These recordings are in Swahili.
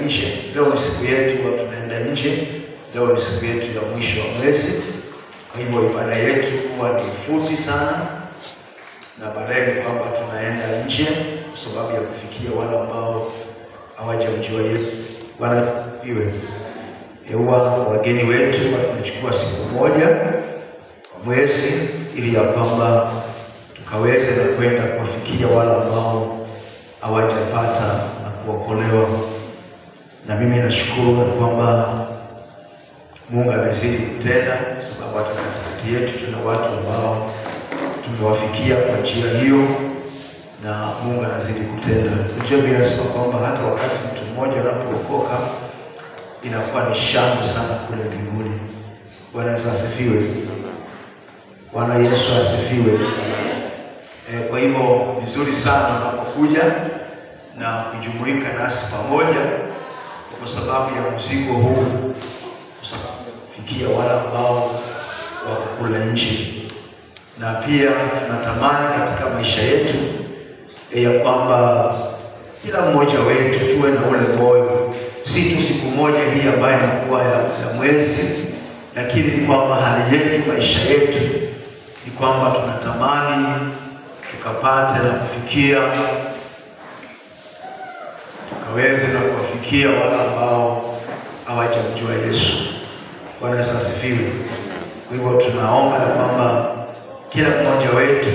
nje. Leo ni siku yetu wa tunaenda nje. Leo ni siku yetu ya mwisho wa mwezi. Kwa hivyo ibada yetu huwa ni fupi sana. Na baadaye ni kwamba tunaenda nje kwa sababu ya kufikia wale ambao hawajamjua Yesu. Bwana asifiwe. Huwa wageni wetu tunachukua siku moja kwa mwezi ili ya kwamba tukaweze na kwenda kuwafikia wale ambao hawajapata na kuokolewa. Na mimi nashukuru kwamba Mungu amezidi kutenda, kwa sababu hata katikati yetu tuna watu ambao tumewafikia kwa njia hiyo, na Mungu anazidi kutenda. Unajua mimi nasema kwamba hata wakati mtu mmoja anapookoka inakuwa ni shangwe sana kule mbinguni. Bwana Yesu asifiwe. Bwana Yesu asifiwe. Kwa hivyo vizuri sana unapokuja na kujumuika nasi pamoja, kwa sababu ya mzigo huu, kwa sababu kufikia wale ambao wako kule nje. Na pia tunatamani katika maisha yetu ya kwamba kila mmoja wetu tuwe na ule moyo, si tu siku moja hii ambayo inakuwa ya mwezi, lakini kwamba hali yetu, maisha yetu ni kwamba tunatamani tukapate na kufikia, tukaweze na kuwafikia wale ambao hawajamjua Yesu. Bwana Yesu asifiwe. Kwa hivyo tunaomba kwamba kila mmoja wetu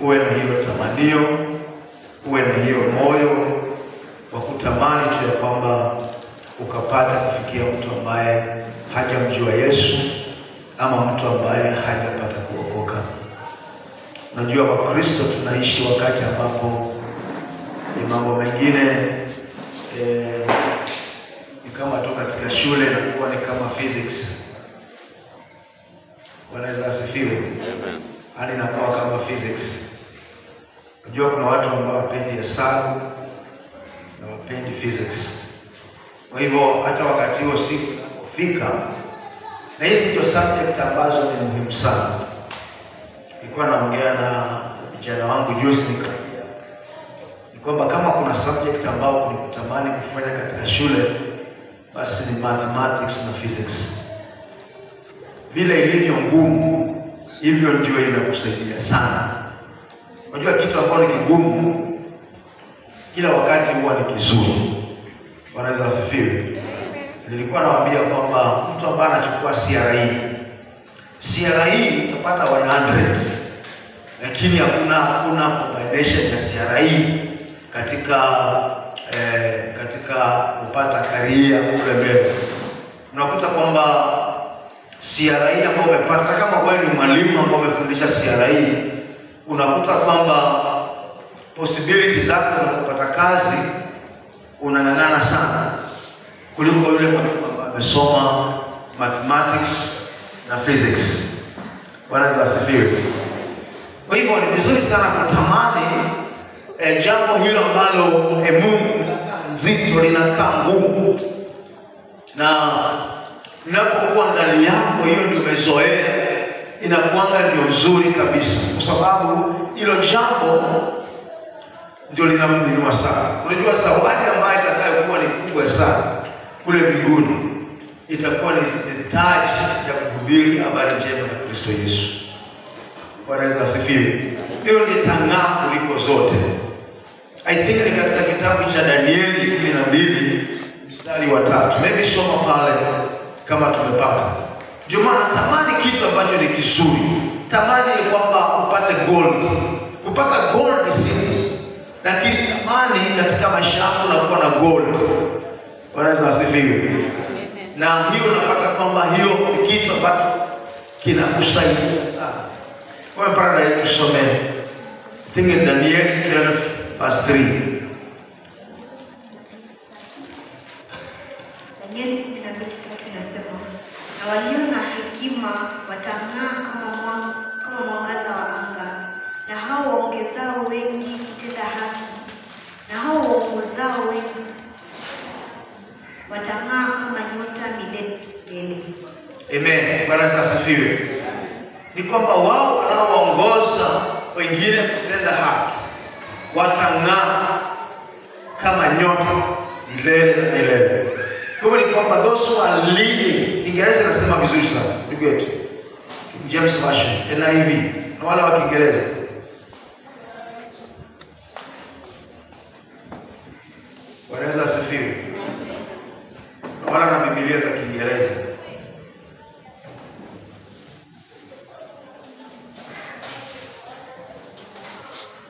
uwe na hiyo tamanio, uwe na hiyo moyo wa kutamani tu ya kwamba ukapata kufikia mtu ambaye hajamjua Yesu, ama mtu ambaye hajapata kuokoka. Unajua Wakristo tunaishi wakati ambapo ni mambo mengine ni kama tu katika shule na kuwa ni kama physics. Bwana Yesu asifiwe. Amen. Hali inakuwa kama physics. Unajua kuna watu ambao wapendi hesabu na wapendi physics. Kwa hivyo hata wakati huo siku inapofika, na hizi ndio subject ambazo ni muhimu sana. Nilikuwa naongea na vijana wangu juzi ni kwamba kama kuna subject ambao nikutamani kufanya katika shule, basi ni mathematics na physics. Vile ilivyo ngumu, hivyo ndio inakusaidia sana. Unajua kitu ambacho ni kigumu kila wakati huwa ni kizuri. Bwana Yesu asifiwe. Nilikuwa nawaambia kwamba mtu ambaye anachukua CRE utapata 100, lakini hakuna combination ya CRE katika kupata career kule mbele. Unakuta kwamba CRE ambayo umepata, kama wewe ni mwalimu ambaye umefundisha CRE, unakuta kwamba possibilities zako za kupata kazi unang'ang'ana sana kuliko yule mtu ambaye amesoma mathematics na physics. Bwana Yesu asifiwe. Kwa hivyo ni vizuri sana kutamani jambo hilo ambalo Mungu nzito linakaa ngumu, na unapokuwa ndani yako hiyo ndio umezoea, inakuanga ndio nzuri kabisa, kwa sababu hilo jambo ndio linamuinua sana. Unajua zawadi ambayo itakayokuwa ni kubwa sana kule mbinguni itakuwa ni taji ya kuhubiri habari njema ya Kristo Yesu. Bwana Yesu asifiwe. Hiyo ni tang'aa kuliko zote. I think ni katika kitabu cha Danieli 12 mstari wa 3. Maybe soma pale kama tumepata. Ndio maana tamani kitu ambacho ni kizuri. Tamani kwamba upate gold. Kupata gold si, lakini tamani katika maisha yako na kuwa na gold. Bwana Yesu asifiwe. Na hiyo unapata kwamba hiyo ni kitu ambacho kinakusaidia sana. Kwa mfano na tusome thing in Daniel 12 verse 3. Daniel 12:3 inasema, na walio na hekima watang'aa kama mwangaza wa anga, na hao waongezao wengi kutenda haki, na hao waongozao wengi watang'aa kama nyota milele. Amen. Bwana asifiwe. Ni kwamba wao wanaoongoza wengine kutenda haki watang'aa kama nyota milele na milele. kwamba those who are leading, Kiingereza inasema vizuri sana. Ndugu yetu. James Version, NIV, na wale wa Kiingereza. Wanaweza asifiwe. Na wale na Biblia za Kiingereza.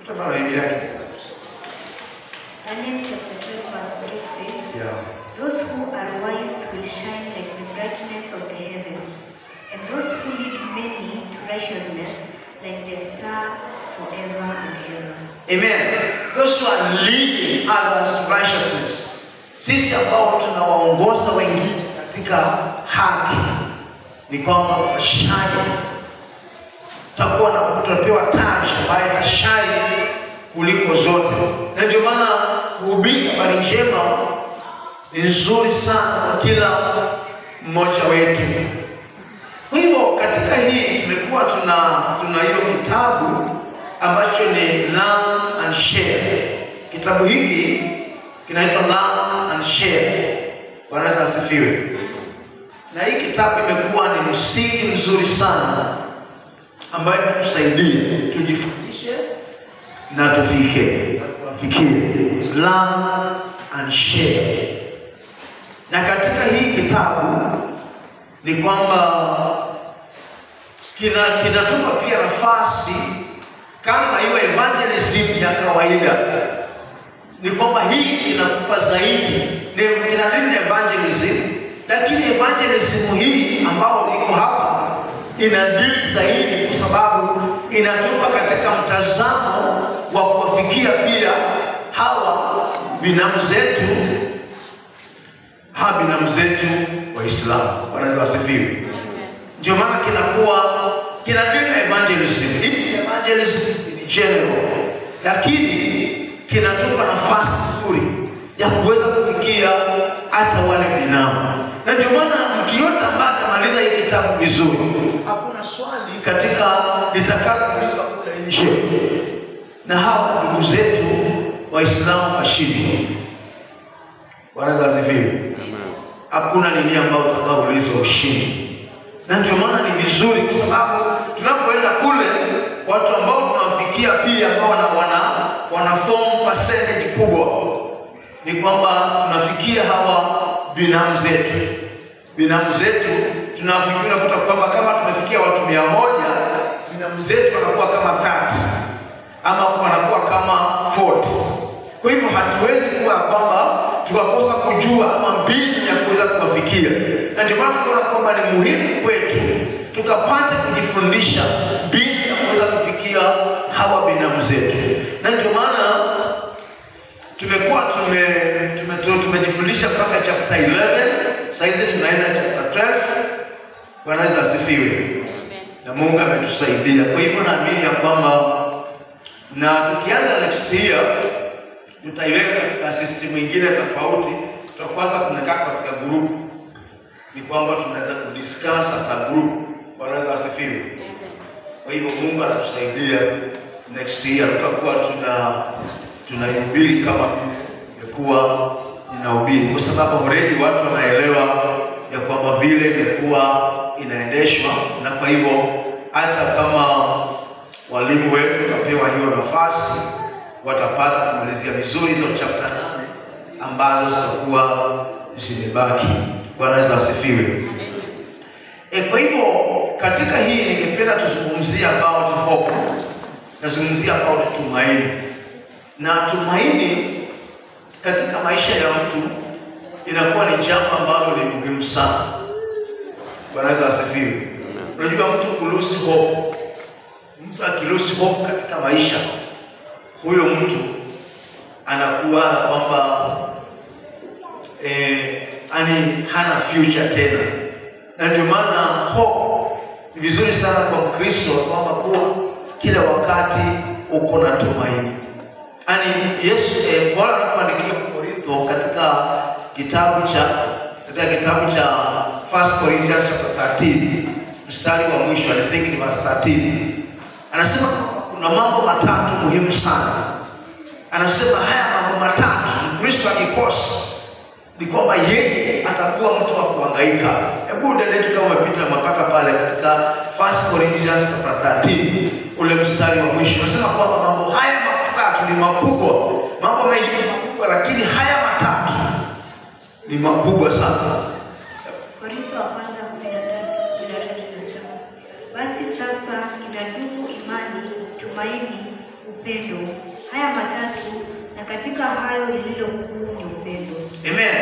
Tutabana Biblia yake. Daniel chapter 12 verse 3 says, Yeah. Those who are wise will shine like the brightness of the heavens, and those who lead many to righteousness like the stars forever and ever. Amen. Those who are leading others to righteousness. Sisi ambao tunawaongoza wengine katika haki ni kwamba shine. Tutakuwa na kutopewa taji ambayo itashine kuliko zote. Na ndio maana kuhubiri habari njema ni nzuri sana kwa kila mmoja wetu. Kwa hivyo katika hii tumekuwa tuna hilo kitabu ambacho ni Learn and Share. Kitabu hiki kinaitwa Learn and Share. Bwana asifiwe. Na hii kitabu imekuwa ni msingi mzuri sana ambayo inatusaidia tujifundishe na tufikie. Learn and Share. Na katika hii kitabu ni kwamba kinatupa pia nafasi kama hiyo evangelism ya kawaida. Ni kwamba hii inakupa zaidi ni kinadini evangelism, lakini evangelism hii ambao iko hapa inadili zaidi kwa sababu inatupa katika mtazamo wa kuwafikia pia hawa binamu zetu Waislamu. Wanaweza wasifiwe. Ndio maana kinadili evangelism. Hii evangelism in general, lakini kinatupa nafasi nzuri ya kuweza kufikia hata wale binamu. Na ndio maana mtu yote ambaye atamaliza hii kitabu vizuri, hakuna swali katika litakaloulizwa kule nje na hawa ndugu zetu Waislamu washindi. Wanaweza asifiwe. Hakuna nini ambao utakaoulizwa ushindi. Na ndio maana ni vizuri kwa sababu tunapoenda kule watu ambao tunawafikia pia ambao wana form percentage kubwa ni kwamba tunafikia hawa binamu zetu tunafikia unakuta kwamba kama tumefikia watu 100, binamu zetu wanakuwa kama 30 ama wanakuwa kama 40. Kwa hivyo hatuwezi kuwa kwamba tukakosa kujua ama mbinu ya kuweza kuwafikia. Na ndio maana tunaona kwamba ni muhimu kwetu tukapata kujifundisha mbinu ya kuweza kufikia hawa binamu zetu. Na ndio maana tumekuwa tumejifundisha mpaka chapter 11, sasa hizi tunaenda chapter 12. Bwana asifiwe. Na Mungu ametusaidia. Kwa hivyo naamini ya kwamba na tukianza next year tutaiweka katika system nyingine tofauti. Tutakwasa tunakaa katika group. Ni kwamba tunaweza kudiscuss sasa group. Bwana asifiwe. Kwa hivyo Mungu anatusaidia next year tutakuwa tunahubiri kama imekuwa inahubiri, kwa sababu already watu wanaelewa ya kwamba vile imekuwa inaendeshwa. Na kwa hivyo hata kama walimu wetu watapewa hiyo nafasi, watapata kumalizia vizuri hizo chapter 8 ambazo zitakuwa zimebaki. Bwana asifiwe. Kwa hivyo katika hii ningependa tuzungumzie about hope. Nazungumzia about tumaini. Na tumaini katika maisha ya mtu inakuwa ni jambo ambalo ni muhimu sana. Bwana asifiwe. Unajua mtu kulose hope. Mtu akilose hope katika maisha, huyo mtu anakuwa kwamba hana future tena. Na ndio maana hope ni vizuri sana kwa Mkristo kwamba kuwa kila wakati uko na tumaini. Yesu Bwana anapoandikia Korintho katika kitabu cha 1 Corinthians chapter 13 mstari wa mwisho, I think ni verse 13. Anasema kuna mambo matatu muhimu sana. Anasema haya mambo matatu Kristo akikosa ni kwamba yeye atakuwa mtu wa kuhangaika. Hebu dada yetu kama umepita mapata pale katika 1 Corinthians 13 ule mstari wa mwisho, anasema kwamba mambo haya matatu ni makubwa. Mambo mengi ni makubwa, lakini haya matatu ni makubwa sana. Korintho wa kwanza 13 inasema, basi sasa inadumu imani, tumaini, upendo. Haya matatu, na katika hayo lililo kuu ni upendo. Amen.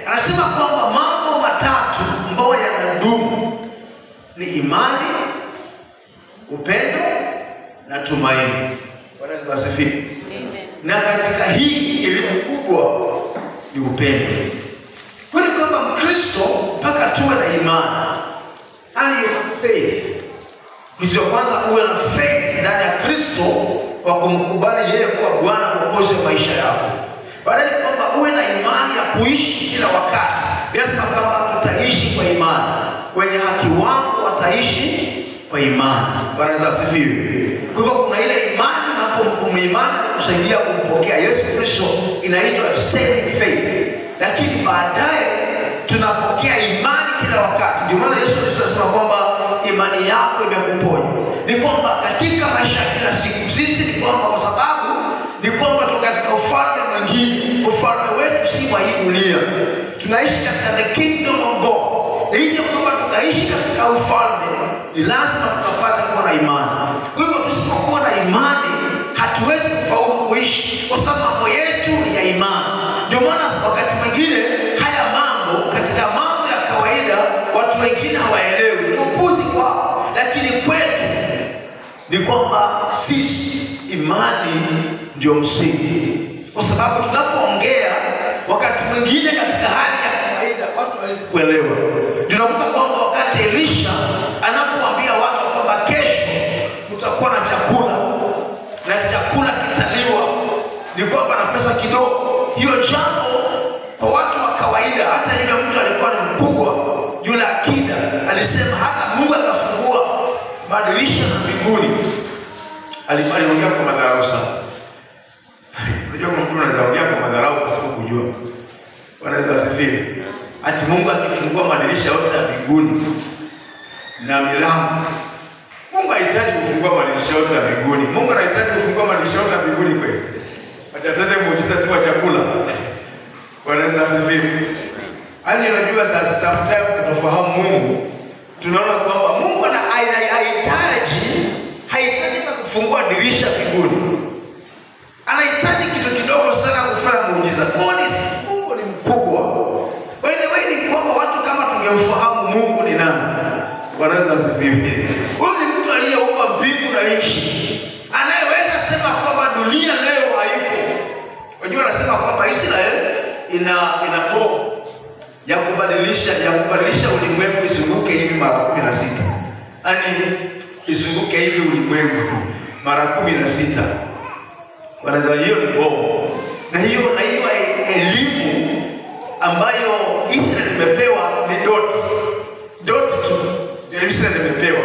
Anasema kwamba mambo matatu ambayo yanadumu ni imani, upendo na tumaini. Bwana Yesu asifiwe. Amen. Na katika hii iliyo kubwa ni upendo. Kwa hiyo kwamba Mkristo mpaka tuwe na imani, yani faith. Kitu cha kwanza uwe na faith ndani ya Kristo kwa kumkubali yeye kuwa Bwana mwokozi wa maisha yako. Baadaye kwamba uwe na imani ya kuishi kila wakati. Lazima kama tutaishi kwa imani, wenye haki wangu wataishi kwa imani. Bwana Yesu asifiwe. Kwa hivyo kuna ile imani unapomuimani kusaidia kumpokea Yesu Kristo, inaitwa saving faith. Lakini baadaye tunapokea imani kila wakati. Ndio maana Yesu Kristo anasema kwamba imani yako imekuponya. Ni kwamba katika maisha ya kila siku sisi ni kwamba kwa sababu ni kwamba tuko katika ufalme mwingine. Ufalme wetu si wa hii dunia. Tunaishi katika the kingdom of God. Na hivyo kwamba tukaishi katika ufalme, ni lazima tukapata kuwa na imani. Kwa hivyo tusipokuwa na imani, hatuwezi kufaulu kuishi, kwa sababu mambo yetu ni ya imani. Ndio maana wakati mwingine haya mambo katika mambo ya kawaida watu wengine hawaelewi, ni upuzi kwao, lakini kwetu ni kwamba sisi imani ndio msingi. Kwa sababu tunapoongea wakati mwingine katika hali ya kawaida watu hawezi kuelewa. Tunakuta kwamba wakati Elisha anapoambia watu kwamba kesho kutakuwa na chakula na chakula kitaliwa, ni kwamba na pesa kidogo. Hiyo jambo kwa watu wa kawaida, hata yule mtu alikuwa ni mkubwa, yule akida alisema hata Mungu akafungua madirisha na mbinguni, aliongea kwa madharau sana. Unajua mtu anaweza ongea kwa madharau kwa sababu kujua. Bwana Yesu asifiwe. Ati Mungu akifungua madirisha yote ya mbinguni na milango. Mungu hahitaji kufungua madirisha yote ya mbinguni. Mungu anahitaji kufungua madirisha yote ya mbinguni kweli. Atatende muujiza tu wa chakula. Bwana Yesu asifiwe. Hali unajua sasa sometimes kutofahamu Mungu, tunaona kwamba Mungu hahitaji kufungua dirisha mbinguni. Anahitaji kitu kidogo sana kufanya muujiza. Mungu ni mkubwa. By the way, ni kwamba watu kama tungemfahamu Mungu ni nani. Bwana Yesu asifiwe. Huyu ni mtu aliyeumba mbingu na nchi. Anayeweza sema kwamba dunia leo haipo. Unajua anasema kwamba Israeli ina bomu ya kubadilisha ulimwengu izunguke hivi mara 16. Yaani izunguke hivi ulimwengu mara 16. Wanaweza hiyo ni bomu. Na hiyo elimu ambayo Israeli imepewa ni dot tu. Israeli imepewa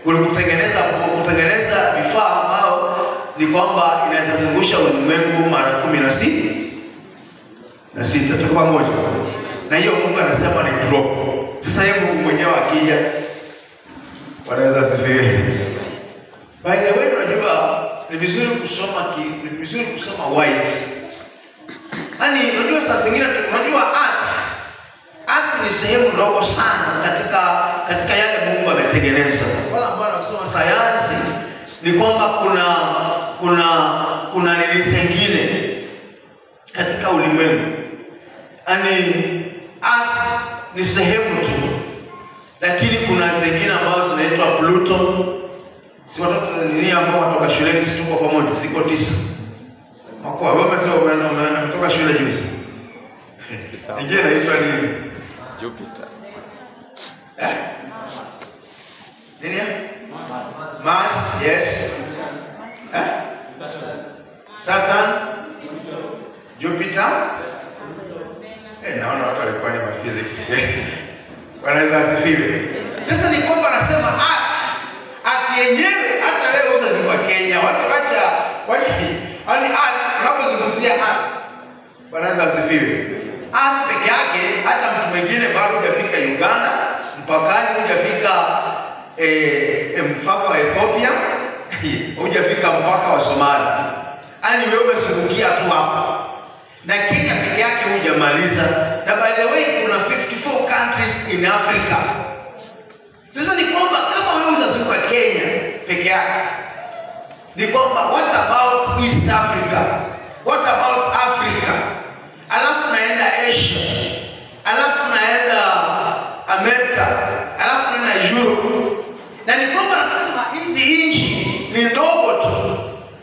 kutengeneza vifaa ambao ni kwamba inaweza zungusha ulimwengu mara 16. Tuko pamoja. Na hiyo Mungu anasema ni drop. Sasa yeye Mungu mwenyewe akija, wanaweza asifiwe. By the way, unajua ni vizuri kusoma white. Yaani unajua saa zingine unajua earth ni sehemu ndogo sana katika yale Mungu ametengeneza. Wale ambao wanasoma sayansi ni kwamba kuna nini zingine katika ulimwengu. Yaani earth ni sehemu tu, lakini kuna zingine ambazo zinaitwa Pluto. Si watoto nini ambao watoka shuleni situko pamoja, ziko 9. Makao wewe umetoka shule juzi. Nje inaitwa nini? Jupiter. Nini? Mars, yes. Saturn, Jupiter. Naona watu walikuwa ni physics. Wanaweza asifiwe. Sasa ni kwamba nasema earth yenyewe, hata wewe usazungua Kenya, yaani unapozungumzia earth, wanaweza asifiwe. Earth peke yake mwingine bado hujafika Uganda, mpakani hujafika mpaka wa Ethiopia, hujafika mpaka wa Somalia. Yaani wewe umezungukia tu hapa. Na Kenya peke yake hujamaliza. Na by the way kuna 54 countries in Africa. Sasa ni kwamba kama wewe unazunguka Kenya peke yake, ni kwamba what about East Africa? What about Africa? Alafu naenda Asia. Alafu naenda Amerika. Alafu naenda Europe. Na ni kwamba nasema hizi nchi ni ndogo tu.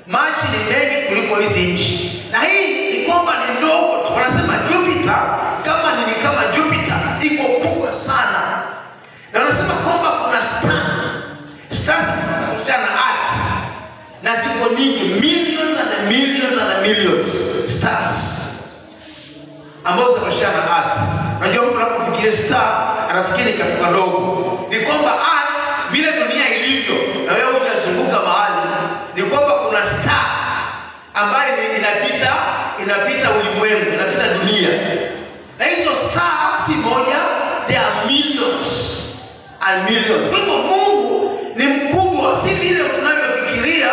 Maji ni mengi kuliko hizi nchi. Na hii ni kwamba ni ndogo tu. Wanasema Jupiter kama Jupiter iko kubwa sana. Na wanasema kwamba kuna stars na Earth. Na ziko nyingi, millions and millions and millions stars ambazo zinashana na Earth. Unajua mtu anapofikiria star anafikiri kitu kidogo. Ni kwamba Earth vile dunia ilivyo na wewe utazunguka mahali, ni kwamba kuna star ambayo inapita ulimwengu, inapita dunia. Na hizo star si moja, there are millions and millions. Kwa hivyo Mungu ni mkubwa, si vile tunavyofikiria,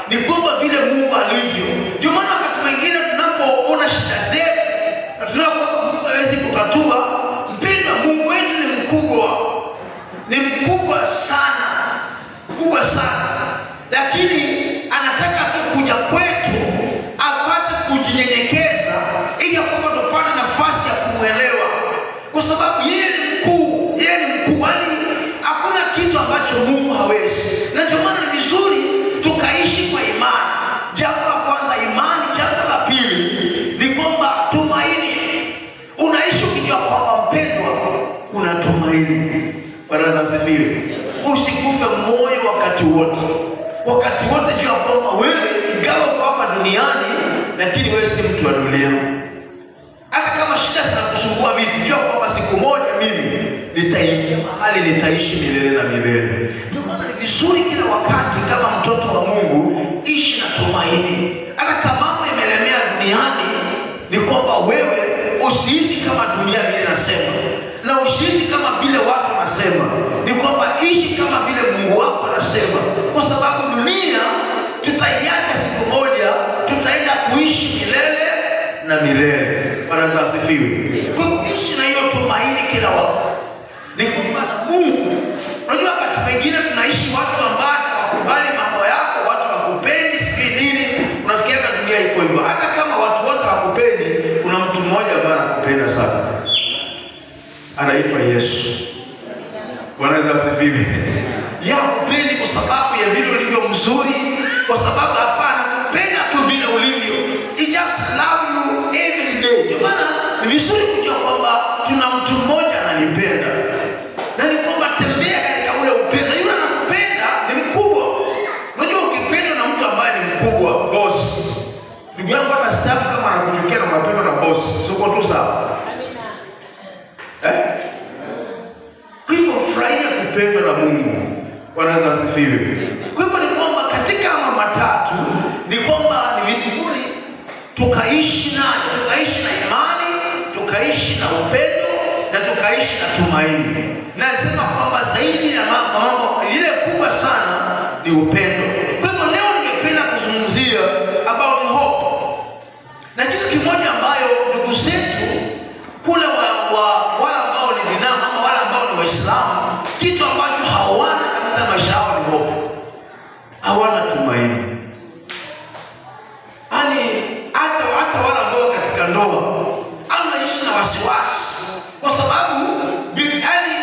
ni kwamba vile Mungu alivyo. Ndio maana wakati mwingine tunapoona shida zetu na tunaona kwamba Mungu hawezi kutatua, mpendwa, Mungu wetu ni mkubwa. Ni mkubwa sana. Mkubwa sana. Lakini anataka tu kuja kwetu apate kujinyenyekeza ili kwamba tupate nafasi ya kumuelewa. Kwa sababu yeye ni mkuu, yeye ni mkuu. Hakuna kitu ambacho Mungu hawezi. Na ndio maana ni vizuri tukaishi kwa imani. Jambo la kwanza imani, jambo la pili ni kwamba tumaini. Unaishi ukijua kwamba mpendwa kuna tumaini. Bwana asifiwe. Usikufe moyo wakati wote. Wakati wote jua kwamba wewe ingawa uko hapa duniani lakini wewe si mtu wa dunia. Hata kama shida zinakusumbua vipi, jua kwamba siku moja mimi nitaingia mahali nitaishi milele na milele. Ndio maana ni vizuri kila wakati kama mtoto wa Mungu ishi na tumaini. Hata kama mambo yamelemea duniani, ni kwamba wewe usiishi kama dunia vile inasema. Na usiishi kama vile watu wanasema. Ni kwamba ishi kama vile Mungu wako anasema. Kwa sababu dunia tutaiacha siku moja, tutaenda kuishi milele na milele. Bwana asifiwe. Kwa hiyo ishi na hiyo tumaini kila wakati. Ni kwamba Mungu, unajua wakati mwingine tunaishi watu ambao hawakubali mambo yako, watu hawakupendi, sijui nini, unafikiria dunia iko hivyo. Hata kama watu wote hawakupendi, kuna mtu mmoja ambaye anakupenda sana. Anaitwa Yesu. Bwana asifiwe. Yakupendi kwa sababu ya vile ulivyo mzuri, kwa sababu hapana kupenda tu vile ulivyo. He just love you every day. Ndio maana ni vizuri kujua kwamba tuna mtu mmoja ananipenda. Na ni kwamba tembea katika ule upendo. Yule anakupenda ni mkubwa. Unajua ukipendwa na mtu ambaye ni mkubwa, boss. Ndugu yangu hata staff kama anakuchukia na unapendwa na boss, sio tu sawa. Kwa hivyo furahia kupendwa na Mungu. Bwana asifiwe. Kwa hivyo ni kwamba katika mambo matatu ni kwamba ni vizuri tukaishi na imani, tukaishi na upendo na tukaishi na tumaini. Nasema kwamba zaidi ya mambo ile kubwa sana ni upendo. Kwa hivyo leo ningependa kuzungumzia about hope. Na kitu kimoja ambayo ndugu zetu kule wale ambao ni binamu ama wale ambao ni Waislamu, kitu ambacho hawana kabisa maisha yao ni hope. Hawana tumaini. Yaani hata wale ambao katika ndoa anaishi na wasiwasi. Kwa sababu yaani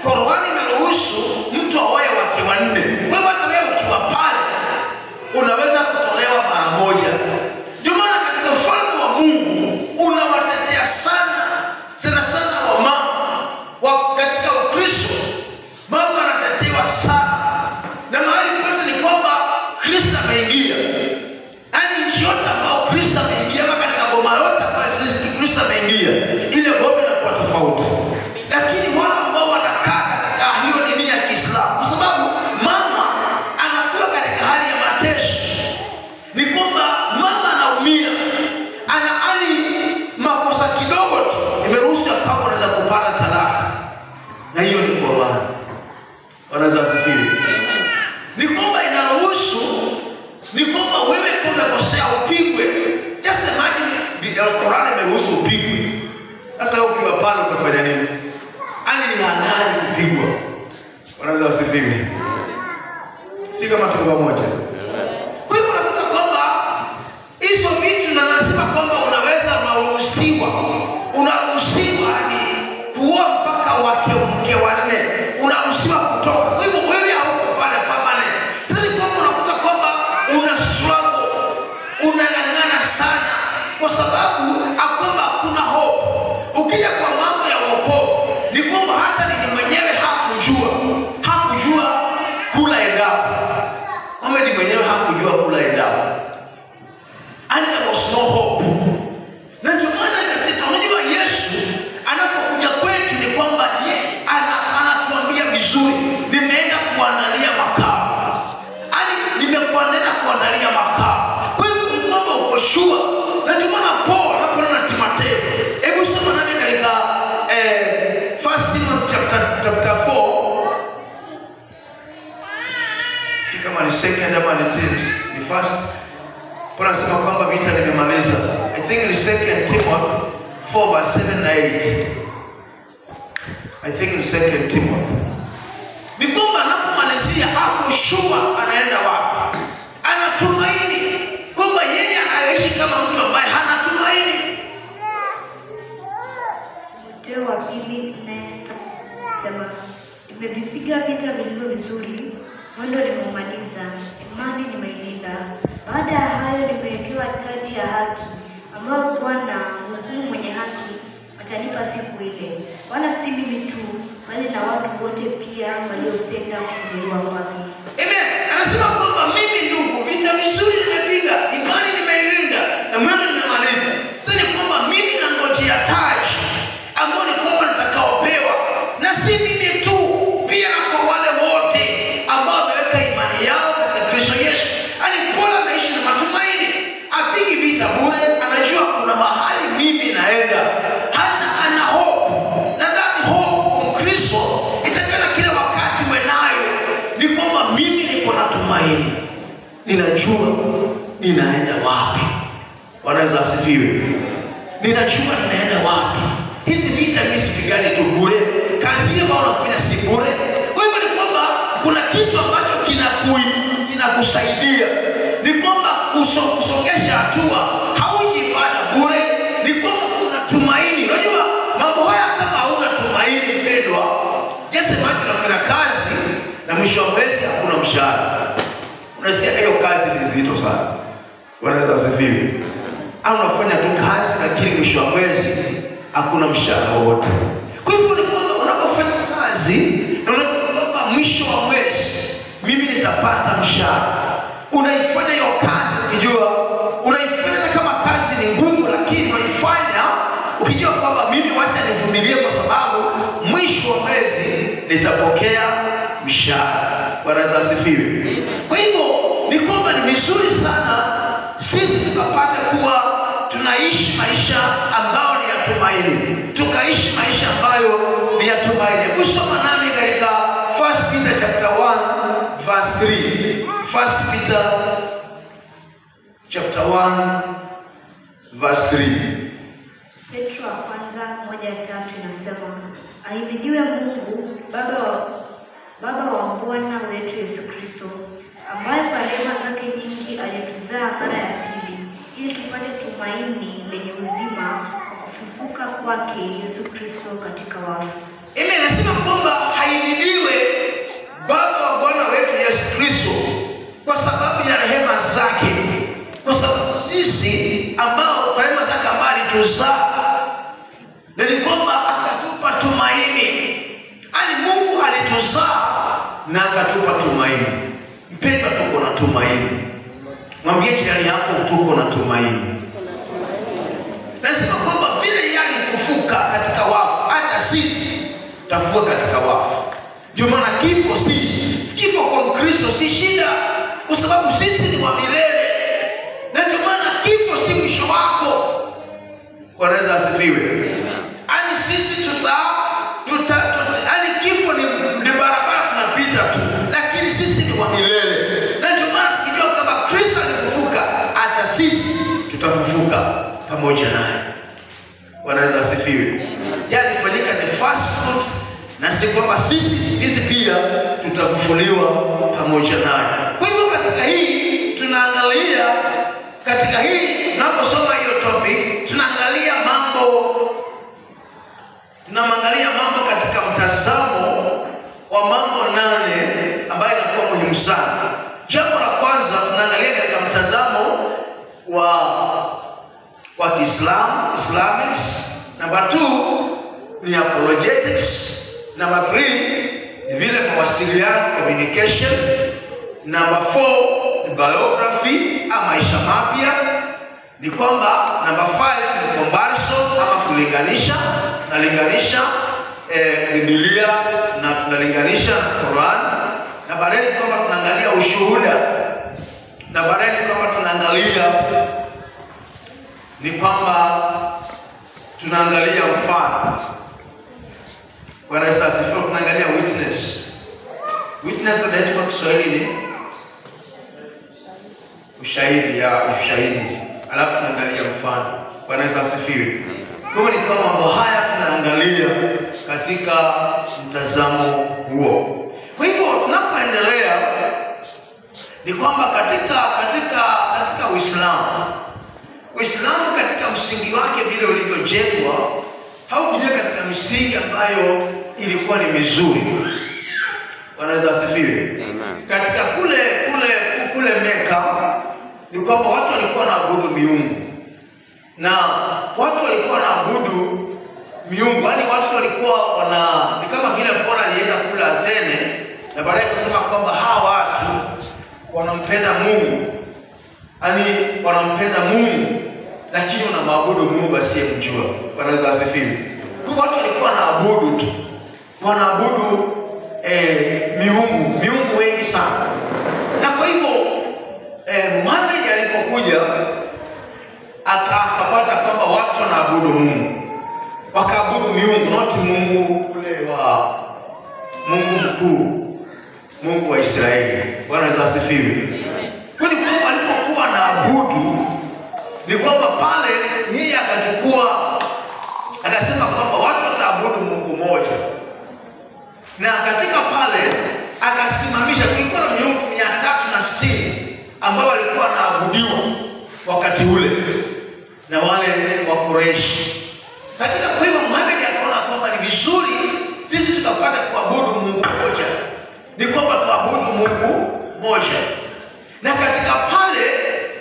Qur'ani imeruhusu mtu aoe wake wanne. Kwa hivyo hata wewe ukiwa pale unaweza kutolewa mara moja. Ndio maana katika ufalme wa Mungu unawatetea sana wamama katika Ukristo. Mama na hiyo ni Qur'an. Wanaweza asifiwe. Ni kwamba inaruhusu, ni kwamba wewe kama kosea upigwe. Just imagine Qur'an imeruhusu upigwe. Sasa ukiwa pale utafanya nini? Ani ni halali kupigwa. Wanaweza asifiwe. Si kama tuko pamoja. Kwa hivyo unakuta kwamba hizo vitu, na nasema kwamba unaruhusiwa ni kuoa mpaka mke wa 4. Unaruhusiwa kutoka. Kwa hivyo wewe hauko pale permanent. Sasa ni kwamba unakuta kwamba una struggle, unang'ang'ana sana kwa sababu hakuna hope. Ukija kwa mambo ya wokovu ni kwamba hata ni mwenyewe hakujua kula endapo. Ni mwenyewe hakujua kula endapo. And there was no hope. Na ndio maana katika, unajua Yesu anapokuja kwetu ni kwamba anatuambia vizuri, nimeenda kuandalia makao. Nimekuandalia kuandalia makao. Kwa hivyo ni kwamba uko sure. Na ndio maana Paul anapoona Timotheo, hebu soma nami katika 1 Timothy chapter 4. Kama ni second ama ni first. Paul anasema kwamba vita nimemaliza. I think in 2 Timothy 4 verse 7 na 8. I think in 2 Timothy. Ni kwamba anapomalizia hapo sure anaenda wapi? Anatumaini kwamba yeye anaishi kama mtu ambaye hana tumaini. Timotheo wa pili inasema, nimevipiga vita vilivyo vizuri, mwendo nimeumaliza, imani nimeilinda. Baada ya hayo nimewekewa taji ya haki, ambayo Bwana mhukumu mwenye haki atanipa siku ile, wala si mimi tu, bali na watu wote pia waliopenda kufunuliwa kwake. Amen. Anasema kwamba mimi ndugu, vita vizuri nimepiga, imani nimeilinda, na mwendo nimemaliza. Sasa ni kwamba mimi nangojea taji ambayo ni kwamba nitakaopewa, na si mimi tu, pia na kwa wale wote ambao wameweka imani yao katika Kristo Yesu. Paul anaishi na matumaini, apigi vita bure, anajua kuna mahali mimi naenda. Ana hope. Na that hope kwa Kristo itakana kila wakati wenayo. Ni kwamba mimi niko na tumaini. Ninajua ninaenda wapi. Wanaweza asifiwe. Ninajua ninaenda wapi. Hizi vita mimi sipigani tu bure. Kazi ambayo unafanya si bure. Kwa hivyo ni kwamba kuna kitu ambacho kinakusaidia. Ni kwamba kusongesha hatua, hauji ibada bure. Ni kwamba kuna tumaini. Unajua mambo haya kama hauna tumaini mpendwa, just imagine unafanya kazi na mwisho wa mwezi hakuna mshahara. Unasikia hiyo kazi ni nzito sana. Wanaweza asifiwe. Au unafanya tu kazi lakini mwisho wa mwezi hakuna mshahara wote. Kwa hivyo ni kwamba unapofanya kazi na unapokuwa mwisho wa mwezi mimi nitapata mshahara, unaifanya hiyo kazi ukijua unaifanya kama kazi ni ngumu, lakini unaifanya ukijua kwamba mimi wacha nivumilie kwa sababu mwisho wa mwezi nitapokea mshahara. Wanaweza asifiwe. Kwa hivyo ni kwamba ni vizuri sana sisi tukapata kuwa tunaishi maisha ambayo ni ya tumaini. Tukaishi maisha ambayo ni ya tumaini. Kusoma nami katika 1 Peter chapter 1 verse 3. 1 Peter chapter 1 verse 3. Petro wa kwanza 1:3 inasema, ahimidiwe Mungu Baba wa Bwana wetu Yesu Kristo, ambaye kwa neema zake nyingi alituzaa mara ya pili, ili tupate tumaini lenye uzima kwa kufufuka kwake Yesu Kristo katika wafu. Amen. Nasema kwamba ahimidiwe Baba wa Bwana wetu Yesu Kristo kwa sababu ya rehema zake. Kwa sababu sisi ambao rehema zake ambazo alituzaa, ni kwamba akatupa tumaini. Mungu alituzaa na akatupa tumaini. Mpendwa, tuko na tumaini. Mwambie jirani yako tuko na tumaini. Nasema kwamba vile yeye alifufuka katika wafu, hata sisi tutafufuka katika wafu. Ndio maana kifo kwa Kristo si shida, kwa sababu sisi ni wa milele. Na ndio maana kifo si mwisho wako. Wanaweza asifiwe. Sisi kifo pamoja naye. Bwana Yesu asifiwe. Yaani fanyika the first fruit, na si kwamba sisi pia tutafufuliwa pamoja naye. Kwa hivyo katika hii tunaangalia, katika hii tunaposoma hiyo topic tunaangalia mambo katika mtazamo wa mambo 8 ambayo inakuwa muhimu sana. Jambo la kwanza tunaangalia katika mtazamo wa Kiislamu, Islamics. Number 2 ni apologetics. Number 3 ni vile mawasiliano, communication. Number 4 ni biography ama maisha mapya. Ni kwamba number 5 ni comparison ama kulinganisha. Tunalinganisha Biblia na tunalinganisha Quran. Na baadaye ni kwamba tunaangalia ushuhuda. Na baadaye ni kwamba tunaangalia mfano. Bwana Yesu asifiwe. Tunaangalia witness. Witness inaitwa kwa Kiswahili ni ushahidi. Alafu tunaangalia mfano. Bwana Yesu asifiwe. Kwa hiyo ni kama mambo haya tunaangalia katika mtazamo huo. Kwa hivyo tunapoendelea ni kwamba katika Uislamu katika msingi wake vile ulivyojengwa haukuja katika misingi ambayo ilikuwa ni mizuri. Bwana Yesu asifiwe. Amen. Katika kule Meka ni kwamba watu walikuwa wanaabudu miungu. Na watu walikuwa wanaabudu miungu, yaani watu walikuwa ni kama vile Paulo alienda kule Athene na baadaye kusema kwamba hawa watu wanampenda Mungu. Yaani wanampenda Mungu lakini wanaabudu Mungu asiyemjua. Bwana Yesu asifiwe. Kwa watu walikuwa wanaabudu tu. Wanaabudu miungu wengi sana. Na kwa hivyo Muhammad alipokuja akapata kwamba watu wanaabudu Mungu. Wakaabudu miungu, not Mungu ule wa Mungu mkuu, Mungu wa Israeli. Bwana Yesu asifiwe. Kwani kwamba alipokuwa anaabudu ni kwamba pale yeye akasema kwamba watu wataabudu Mungu mmoja. Na katika pale akasimamisha, kulikuwa na miungu 360 ambao walikuwa wanaabudiwa wakati ule na wale wa Quraysh. Kwa hivyo Muhammad akaona kwamba ni vizuri sisi tukapata kuabudu Mungu mmoja. Ni kwamba tuabudu Mungu mmoja. Na katika pale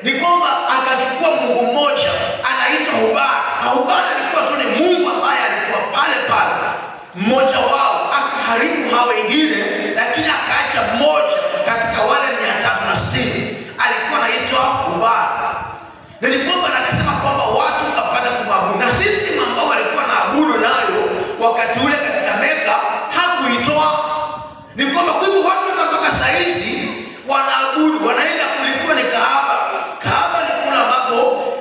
ni kwamba akachukua Mungu mmoja anaitwa Hubal. Na Hubal alikuwa tu ni Mungu ambaye alikuwa pale mmoja wao, akaharibu hao wengine, lakini akaacha mmoja katika wale 360 alikuwa anaitwa Hubal. Nilikwamba akasema kwamba watu kapata kumwabudu. Na system ambao walikuwa naabudu nayo wakati ule katika Meka hakuitoa. Ni kwamba kwa hivyo watu mpaka saizi wanaabudu, wanaenda, kulikuwa ni Kaaba ni kule ambapo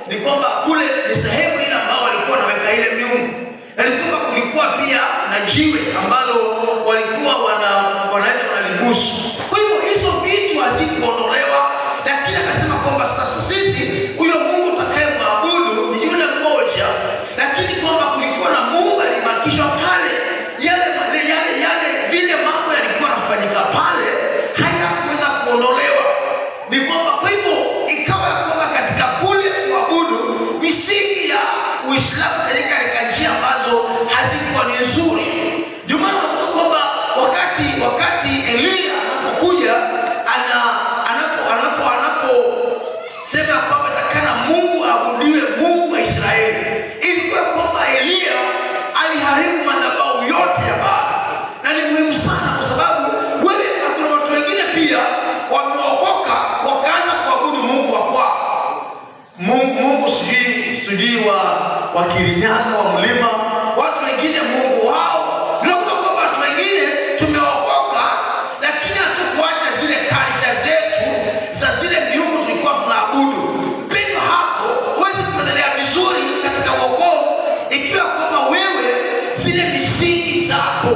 ni kwamba kule ni sehemu ile ambao walikuwa wanaweka ile miungu. Na ni kwamba kulikuwa pia na jiwe ambalo walikuwa wanaenda wanalibusu. Kwa hivyo hizo vitu hazikuondolewa, lakini akasema kwamba sasa sisi huyo Mungu tutakayemwabudu ni yule mmoja, lakini kwamba kulikuwa na Mungu alibakishwa pale. Yale vile mambo yalikuwa yanafanyika pale hayakuweza kuondolewa. Ni kwamba kwa hivyo ikawa kwamba katika kule kuabudu misingi ya Uislamu katika njia ambazo hazikuwa ni nzuri. Ndio maana unakuta kwamba wakati Elia anapokuja sema kwamba takana Mungu aabudiwe, Mungu wa Israeli, ilikuwa kwamba Elia aliharibu madhabahu yote ya Baali. Na ni muhimu sana kwa sababu kuna watu wengine pia wameokoka wakaanza kuabudu Mungu wa kwao. Mungu sijui wa Kirinyaga wa mlima, watu wengine Mungu wao. Tunakuta kwamba watu wengine tumeokoka lakini hatukuacha zile culture zetu za zile miungu tulikuwa tunaabudu. Mpendo hapo huwezi kuendelea vizuri katika wokovu ikiwa kwamba wewe zile misingi zako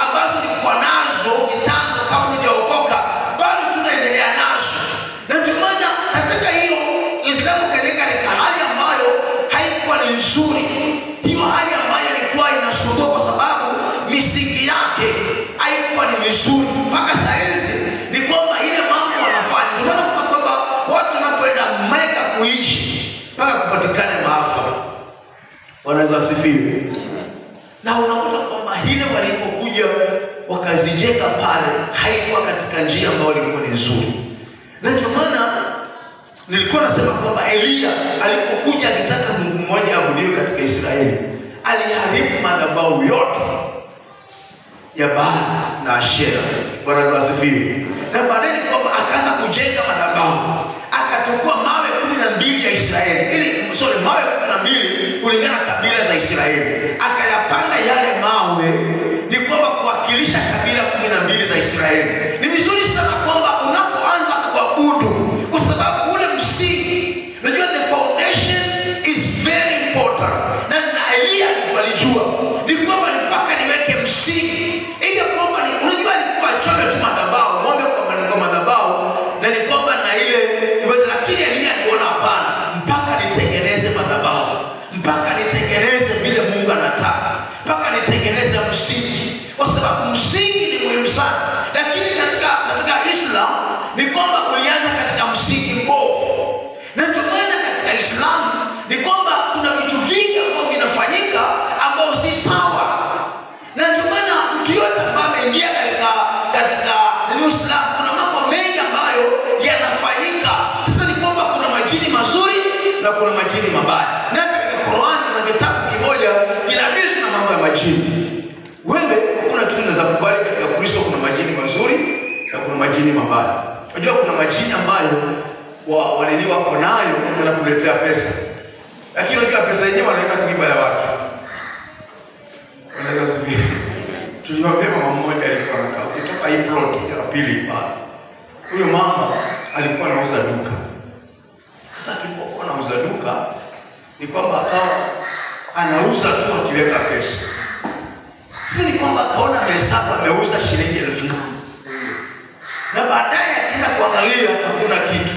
ambazo ulikuwa nazo kitambo kabla hujaokoka bado tunaendelea nazo. Na ndio maana katika hiyo Uislamu katika hali ambayo haikuwa Wanaweza asifiwe. Na unakuta kwamba hile walipokuja wakazijenga pale haikuwa katika njia ambayo ilikuwa ni nzuri. Na ndio maana nilikuwa nasema kwamba Elia alipokuja akitaka Mungu mmoja abudiwe katika Israeli, aliharibu madhabahu yote ya Baali na Ashera. Wanaweza asifiwe. Na baadaye kwamba akaanza kujenga madhabahu, akachukua mawe 12 ya Israeli, mawe 12 kulingana na kabila za Israeli, akayapanga yale mawe ni kwamba kuwakilisha kabila 12 za Israeli. Ni vizuri sana kwamba unapoanza kuabudu, kwa sababu ule msingi, unajua the foundation is very important. Na Elia alijua ni kwamba mpaka niweke msingi, ili kwamba unajua alikuwa achome tu madhabahu, ng'ombe kwa madhabahu, na ni kwamba na ile iweze, lakini Elia aliona hapana, mpaka nitengeneze madhabahu, mpaka nitengeneze vile Mungu anataka, mpaka nitengeneze msingi, kwa sababu msingi ni muhimu sana. Lakini katika Islam ni kwamba ulianza katika msingi mbovu, na ndio maana katika Islam ni kwamba kuna vitu vingi ambavyo vinafanyika ambao si sawa. Na ndio maana mtu yote ambaye ameingia katika Islam, kuna mambo mengi ambayo yanafanyika. Sasa ni kwamba kuna majini mazuri na kuna majini mabaya. Na katika Qur'an kuna kitabu kimoja kinadili na mambo ya majini. Wewe kuna kitu unaweza kubali katika Kristo, kuna majini mazuri na kuna majini mabaya. Unajua kuna majini ambayo walili wako nayo wanakuletea pesa, lakini unajua pesa yenyewe wanaenda kuiba ya watu. Unaweza sikia. Tuliwaambia mama mmoja alikuwa anakaa kutoka hii plot ya pili pale. Huyo mama alikuwa anauza duka. Sasa alipokuwa anauza duka ni kwamba akawa anauza tu akiweka pesa. Sasa ni kwamba akaona hesabu ameuza shilingi 1000. Na baadaye akaenda kuangalia hakuna kitu,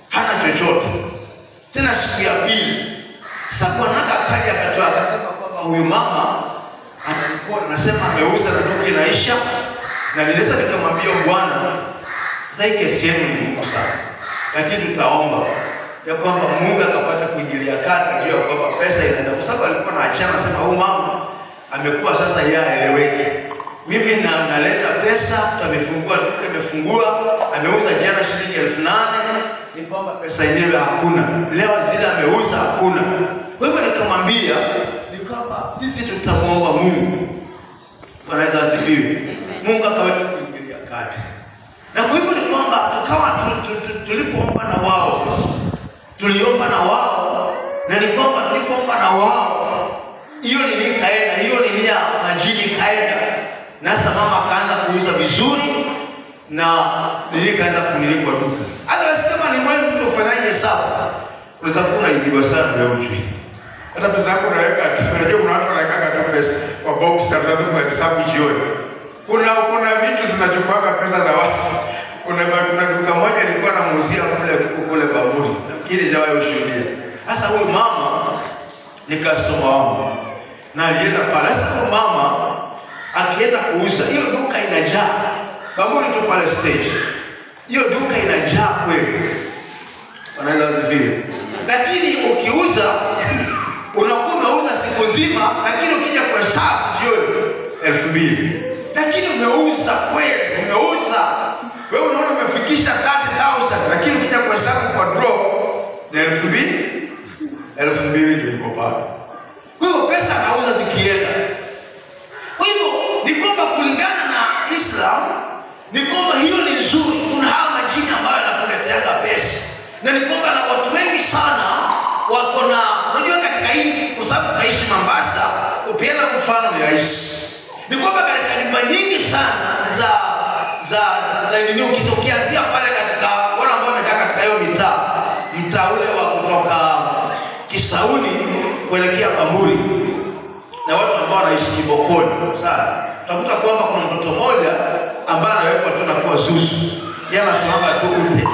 hana chochote. Tena siku ya pili sababu akaja akatoa akasema kwamba huyu mama alikuwa anasema ameuza na duka inaisha, na nilisa nikamwambia bwana, sasa hii kesi yenu ni ngumu sana, lakini tutaomba ya kwamba Mungu akapata kuingilia kati hiyo kwamba pesa inaenda, kwa sababu alikuwa anaachana sema huyu mama amekuwa sasa yeye aeleweke. Mimi naleta pesa, amefungua duka, imefungua, ameuza jana shilingi 8,000, ni kwamba pesa yenyewe hakuna. Leo zile ameuza hakuna. Kwa hivyo nikamwambia ni kwamba sisi tutamuomba Mungu. Wanaweza asifiwe. Mungu akaweka kuingilia kati. Na kwa hivyo ni kwamba tukawa tulipoomba na wao sasa. Tuliomba na wao, na ni kwamba tulipoomba na wao, hiyo nilikaenda, hiyo nilia majini kaenda. Na sasa mama akaanza kuuza vizuri na nilikaanza kunilikwa duka. Hata kama ni wewe mtu ufanyaje hesabu, unaweza kuona ikiwa sana leo ujui. Hata pesa yako unaweka tu, unajua kuna watu wanaweka tu pesa kwa box na lazima hesabu jioni. Kuna vitu zinachukua pesa za watu. Kuna duka moja nilikuwa namuuzia kule Bamburi. Nafikiri jawahi ushuhudia. Sasa huyu mama ni customer wangu. Na alienda pale. Sasa huyu mama akienda kuuza, hiyo duka inajaa. Bamburi tu pale stage. Hiyo duka inajaa kweli. Wanaweza zivile. Lakini ukiuza unakuwa unauza siku nzima, lakini ukija kwa hesabu jioni 2,000. Lakini umeuza kweli, umeuza. Wewe unaona umefikisha 30,000, lakini ukija kwa hesabu kwa draw ni 2,000. 2,000 ndio iko pale. Kwa hiyo pesa anauza zikienda. Kwa hivyo ni kwamba kulingana na Islam ni kwamba hiyo ni nzuri. Kuna haya majini ambayo yanakuletea pesa. Na ni kwamba na watu wengi sana wako na, unajua katika hii, kwa sababu tunaishi Mombasa, upiana mfano ni rahisi. Ni kwamba katika nyumba nyingi sana za nini ukianzia pale katika wale ambao wamekaa katika hiyo mtaa ule wa kutoka Kisauni kuelekea Bamburi na watu ambao wanaishi Kibokoni sana, utakuta kwamba kuna mtoto mmoja ambaye anawekwa tu na kuwa susu, yana tunaomba tu ute,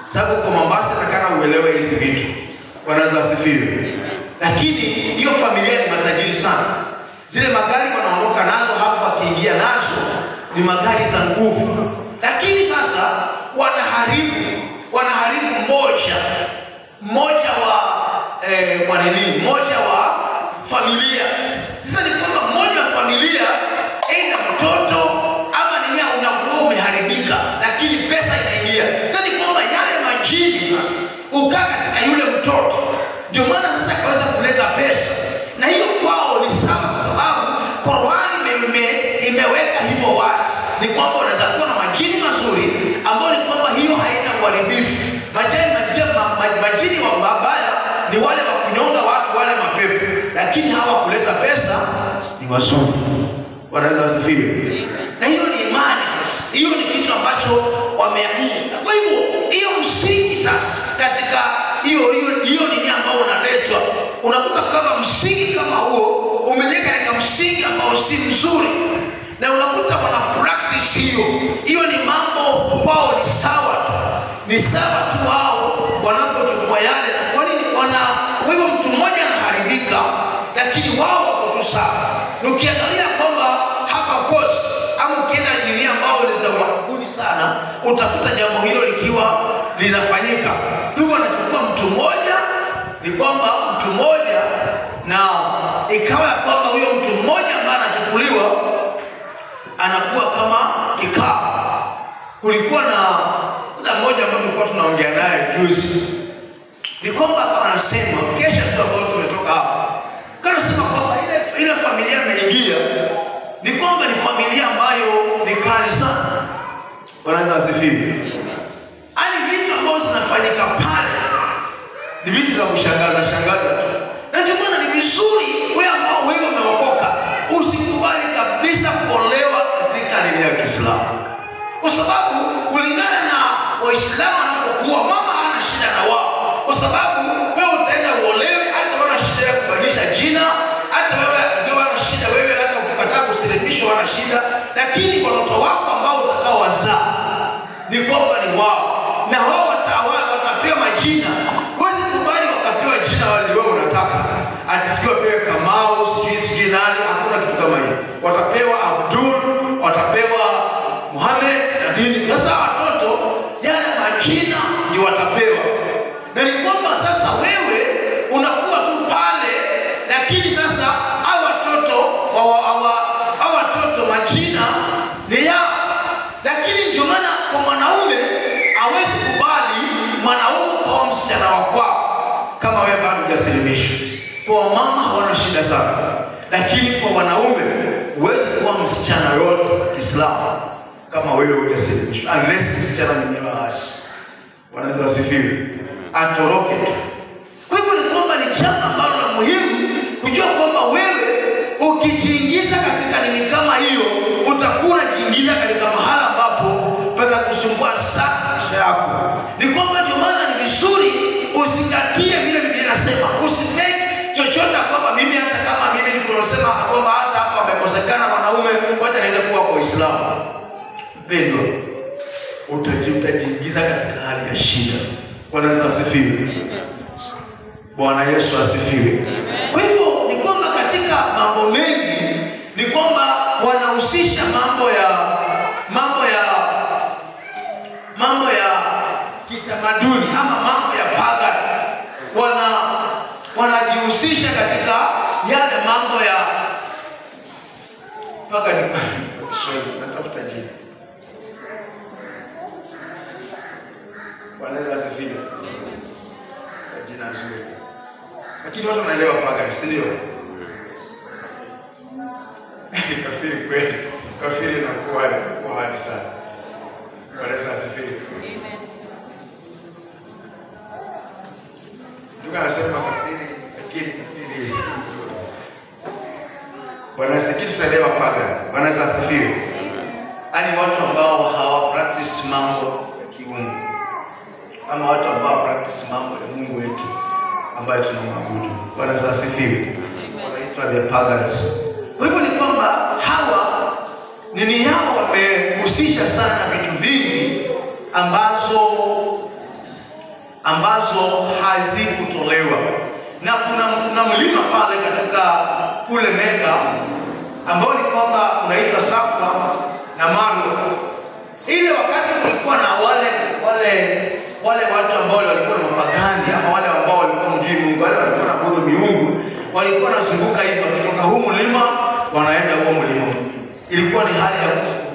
sababu kwa Mombasa nakana uelewe hizi vitu. Wanaweza asifiwe. Lakini hiyo familia ni matajiri sana. Zile magari wanaondoka nazo hapo wakiingia nazo ni magari za nguvu. Lakini sasa wanaharibu mmoja wa familia. Sasa ni kwamba mmoja wa familia aidha mtoto ama nini unakuwa umeharibika, lakini pesa inaingia. Sasa ni kwamba yale majini sasa ukaa katika yule mtoto, ndio maana sasa akaweza kuleta pesa, na hiyo kwao ni sawa, kwa sababu Qur'ani imeweka hivyo wazi, ni kwamba unaweza kuwa na majini mazuri ambao ni kwamba hiyo haina uharibifu. Majini wa mabaya ni wale wa kunyonga watu, wale mapepo, lakini hawa kuleta pesa ni wazuri. Wanaweza wasifiwe. Na hiyo ni imani sasa. Hiyo ni kitu ambacho wameamini. Kwa hivyo hiyo msingi sasa katika hiyo nini ambao unaletwa, unakuta kama msingi kama huo umejenga katika msingi ambao si mzuri, na unakuta wana practice hiyo ni mambo kwao ni sawa tu. Ni sawa tu wao wanapochukua yale. Kwa nini kwa hivyo mtu mmoja anaharibika, lakini wao wako tu sawa. Ukiangalia kwamba hapa Coast ama ukienda dini ambao ni za wakuni sana, utakuta jambo hilo likiwa linafanyika. Hivyo anachukua mtu mmoja, ni kwamba mtu mmoja, na ikawa kwamba huyo mtu mmoja ambaye anachukuliwa anakuwa kama kikao. Kulikuwa na mmoja ambaye tulikuwa tunaongea naye juzi, ni kwamba anasema kesha tu ambao tumetoka hapa, anasema kwamba ile familia imeingia, ni kwamba ni familia ambayo ni kali sana. Wanaweza wasifiwe. Ani vitu ambavyo zinafanyika pale ni vitu za kushangaza tu. Na ndio maana ni vizuri wewe ambao wewe umeokoka usikubali kabisa kuolewa katika dini ya Kiislamu, kwa sababu kulingana na Waislamu wanapokuwa, mama hana shida na wao, kwa sababu wewe utaenda uolewe, hata wana shida ya kubadilisha jina, hata wewe ndio wana shida, wewe hata ukikataa kusilibishwa wana shida, lakini watoto wako ambao utakao wazaa ni kwamba ni wao, na wao watapewa majina. Huwezi kubali wakapewa jina wale wewe unataka, atisikiwa pewe Kamau, sijui nani, hakuna kitu kama hiyo. Watapewa Abdul, watapewa Muhammad na dini. Sasa watoto yale majina ndio watapewa, na ni kwamba sasa wewe unakuwa tu pale, lakini sasa hao watoto majina ni yao. Lakini ndio maana kwa mwanaume hawezi kubali mwanaume kwa msichana wa kwao kama wewe bado hujasilimishwa. Kwa mama hawana shida sana, lakini kwa wanaume huwezi kuwa msichana yote wa Kiislamu kama wewe hujasilimishwa, unless msichana mwenyewe hasi. Wanaweza wasifiwe, atoroke tu. Kwa hivyo ni kwamba ni jambo ambalo la muhimu kujua kwamba wewe ukijiingiza katika nini kama hiyo, utakuwa unajiingiza katika mahala ambapo patakusumbua sana maisha yako. Ni kwamba ndio maana ni vizuri usingatie vile Biblia inasema, usifake chochote kwamba mimi hata kama mimi nikusema kwamba hata hapa amekosekana wanaume, wacha niende kuwa kwa Uislamu. Mpendwa, utajiingiza katika hali ya shida. Bwana asifiwe. Bwana Yesu asifiwe. Kwa hivyo ni kwamba katika mambo mengi ni kwamba wanahusisha mambo ya kitamaduni ama mambo ya pagan. Wanajihusisha katika yale mambo ya pagan. Natafuta jina. Wanaweza asifiwe. Jina zuri. Lakini watu wanaelewa pagan, si ndio? Kafiri kweli. Kafiri inakuwa hadi sana. Wanaweza asifiwe. Amen. Ndugu anasema kafiri, lakini kafiri. Wanaweza tuelewa pagan. Wanaweza asifiwe. Ani watu ambao hawa practice mambo ya kiungu, ama watu ambao practice mambo ya Mungu wetu ambaye tunamwabudu. Wanaweza asifiwe. Wanaitwa the pagans. Kwa hivyo ni kwamba hawa nini yao wamehusisha sana vitu vingi ambazo hazikutolewa. Na kuna mlima pale katika kule Mega ambao ni kwamba unaitwa Safa na Marwa. Ile wakati kulikuwa na wale watu ambao walikuwa na mapagani, ama wale ambao walikuwa mjini Mungu, wale walikuwa na miungu, walikuwa wanazunguka hivi, wakitoka huu mlima wanaenda huo mlima. Ilikuwa ni hali ya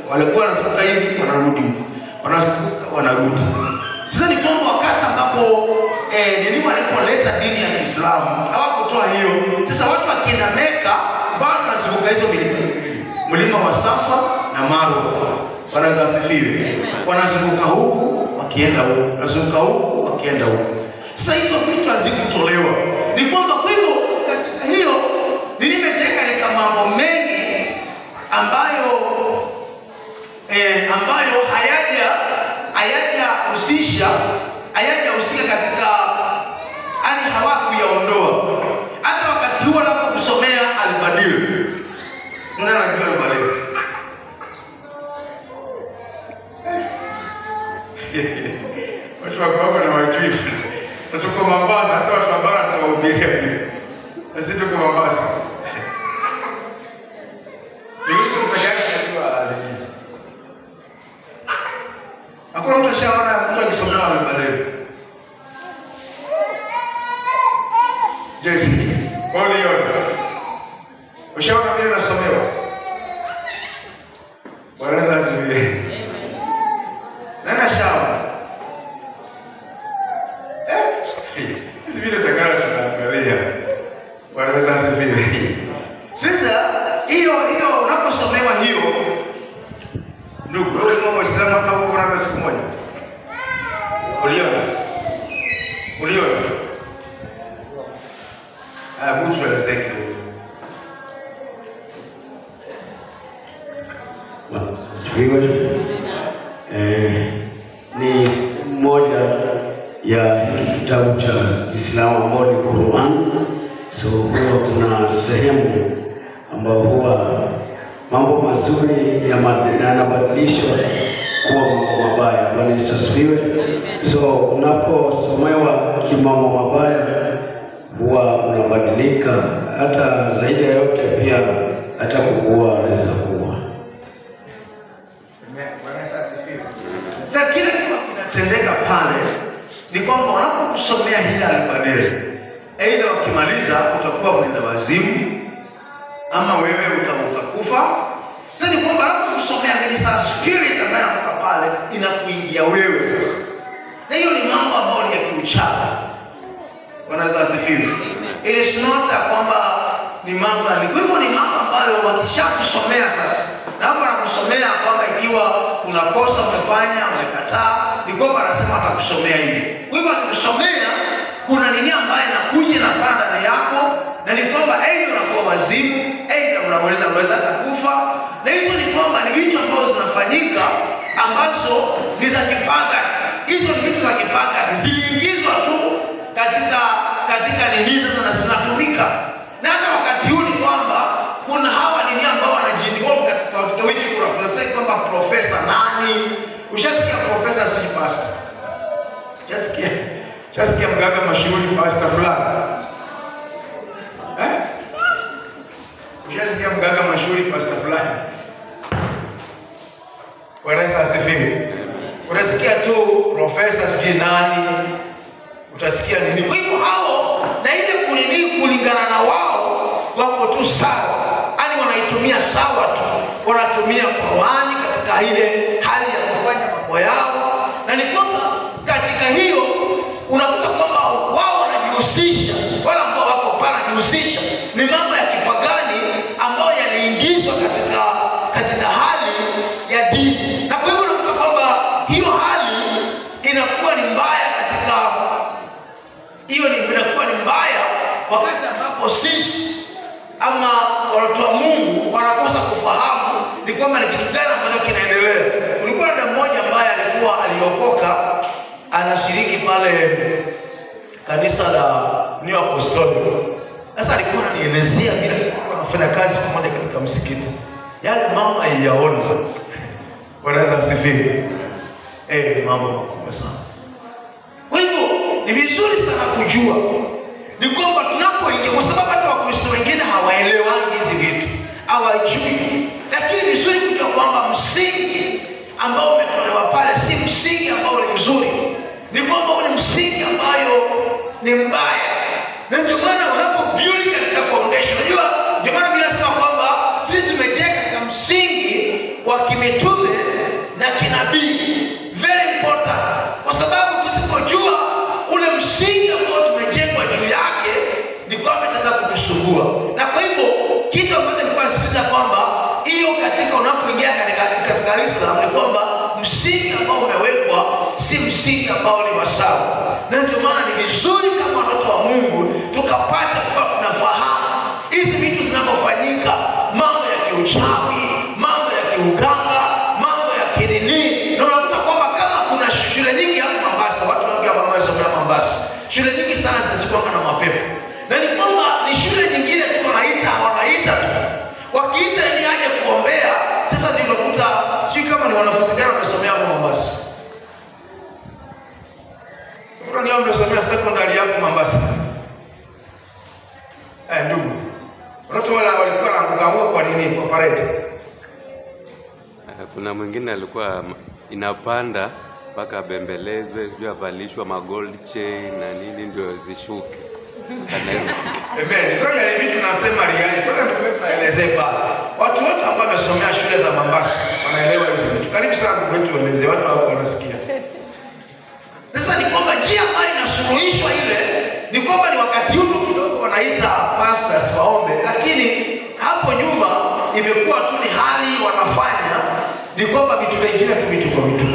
walikuwa wanazunguka hivi wanarudi, wanazunguka wanarudi. Sasa ni kwamba wakati ambapo nini walipoleta dini ya Kiislamu hawakutoa hiyo. Sasa watu wakienda Meka bado wanazunguka hizo mlima wa Safa na Marwa. Bwana asifiwe. Wanazunguka huku wakienda huku, wanazunguka huku wakienda huku. Sasa hizo vitu hazikutolewa. Ni kwamba kwa hivyo katika hiyo nimejenga katika mambo mengi ambayo hayajahusika katika ani hawakuyaondoa. Hata wakati huo anapokusomea Al-Badil. Nani anajua Al-Badil? Watu wa baba na wajui. Tuko Mombasa, sasa watu wa bara tuwahubiria hivi. Na sisi tuko Mombasa. Yesu mtajani kwa alini. Hakuna mtu ashaona mtu akisomea Al-Badil. Jesi, waliona. Ushaona vile nasomewa? Bwana asifiwe. Nani ashaona? Hizi vile takara tunaangalia. Bwana asifiwe. Sasa hiyo unaposomewa hiyo, ndugu, wewe kama Muislamu hata unaona siku moja. Uliona? Mtu anasema Sifiwe. Ni moja ya kitabu cha Islamu ambao ni Qur'an. So huwa kuna sehemu ambao huwa mambo mazuri yanabadilishwa kuwa mambo mabaya. Bwana Yesu asifiwe. So unaposomewa kimambo mabaya huwa unabadilika, hata zaidi ya yote pia hata kukuua anaweza kuua. Sasa kile kinatendeka pale ni kwamba wanapokusomea hili Al-Badil, aidha wakimaliza utakuwa mwenda wazimu ama wewe utakufa. Sasa ni kwamba wanapokusomea hili sasa spirit ambayo inatoka pale inakuingia wewe sasa. Na hiyo ni mambo ambayo ni ya kiuchawi. Bwana asifiwe. It is not kwamba ni mambo ya kwa hivyo ni mambo ambayo wakishakusomea sasa. Na hapo anakusomea kwamba ikiwa kuna kosa umefanya, umekataa, ni kwamba anasema atakusomea hivi. Kwa hivyo akikusomea kuna nini ambayo inakuja na panda ndani yako, na ni kwamba aidha unakuwa wazimu, aidha unaweza kufa. Na hizo ni kwamba ni vitu ambazo zinafanyika ambazo ni za kipagani. Hizo ni vitu za kipagani ziliingizwa tu katika nini sasa na zinatumika. Na hata wakati huu ni kwamba kuna hawa nini ambao wanajiinvolve katika watu wengi. Kuna sasa kwamba profesa nani, ushasikia profesa si pastor, ushasikia mganga mashuhuri pastor fulani, ushasikia mganga mashuhuri pastor fulani. Bwana asifiwe. Unasikia tu profesa sijui nani, utasikia nini. Kwa hivyo hao na ile kulingana na wao wako tu sawa. Yaani wanaitumia sawa tu. Wanatumia Qur'ani katika ile hali ya kufanya mambo yao. Na ni kwamba katika hiyo unakuta kwamba wao wanajihusisha, wala ambao wako pale wanajihusisha ni mambo ya kipagani ambayo yaliingizwa katika hali ya dini. Na kwa hivyo unakuta kwamba hiyo hali inakuwa ni mbaya inakuwa ni mbaya wakati ambapo sisi ama watu wa Mungu wanakosa kufahamu ni kwamba ni kitu gani ambacho kinaendelea. Kulikuwa na mmoja ambaye aliokoka, anashiriki pale kanisa la New Apostolic. Sasa alikuwa ananielezea vile alikuwa anafanya kazi pamoja katika msikiti. Yale mambo hayaona. Bwana asifiwe. Mambo makubwa sana. Kwa hivyo ni vizuri sana kujua ni kwamba tunapoingia, kwa sababu hata Wakristo wengine hawaelewangi hizi vitu, hawajui. Lakini ni vizuri kujua kwamba msingi ambao umetolewa pale si msingi ambao ni mzuri, ni kwamba ni msingi ambayo ni mbaya. Na ndio maana unapobuild katika wa kimitume na kinabii. Very important, kwa sababu tusipojua ule msingi ambao tumejengwa juu yake ni kwamba itaweza kutusumbua. Na kwa hivyo kitu ambacho nilikuwa nasisitiza kwamba hiyo katika unapoingia katika Islam ni kwamba msingi ambao umewekwa si msingi ambao ni wasawa. Na ndio maana ni vizuri kama watoto wa Mungu tukapata kwa tunafahamu hizi vitu zinapofanyika, mambo ya kiuchawi, mambo ya kiuganga, mambo ya kinini. Na unakuta kwamba kama kuna shule nyingi hapa Mombasa, watu wengi hapa Mombasa, shule nyingi sana zinachukua na mapepo. Na ni kwamba ni shule nyingine tu wanaita tu. Wakiita ni aje kuombea. Sasa ndio unakuta si kama ni wanafunzi gani wamesomea hapo Mombasa. Kuna ni wamesomea secondary hapo Mombasa. Ndugu. Watu wala walikuwa wanaanguka kwa nini? Kwa parade. Kuna mwingine alikuwa inapanda mpaka bembelezwe, ndio avalishwa magold chain na nini ndio zishuke. Amen. Sio ile vitu tunasema reality. Tunaelezea pale. Watu wote ambao wamesomea shule za Mombasa wanaelewa hizo vitu. Karibu sana kwetu tueleze, watu hao wanasikia. Sasa ni kwamba njia ambayo inasuluhishwa ile ni kwamba ni wakati huu kidogo wanaita pastors waombe, lakini hapo nyuma imekuwa tu ni hali wanafanya ni kwamba vitu vingine tu vitu kwa vitu.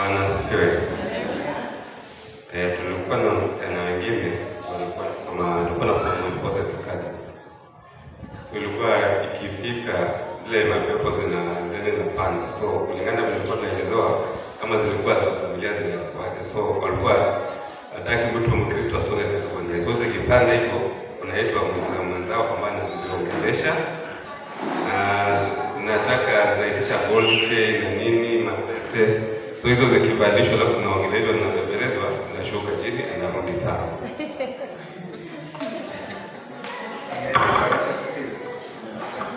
Anasifiwe. Tulikuwa na msichana wengine walikuwa nasoma process academy. Ilikuwa ikifika zile mapepo zinapanda. So kulingana na tulikuwa tunaelezewa kama zilikuwa za familia zinakuaje. So walikuwa hataki mtu Mkristo asonge katika njia. So zikipanda hivyo unaitwa Muislamu mwenzao kwamba anaziongelesha. Zinaitisha gold chain na nini mapete. So hizo zikivalishwa alafu zinaongelezwa na kubembelezwa zinashuka chini anarudi sawa.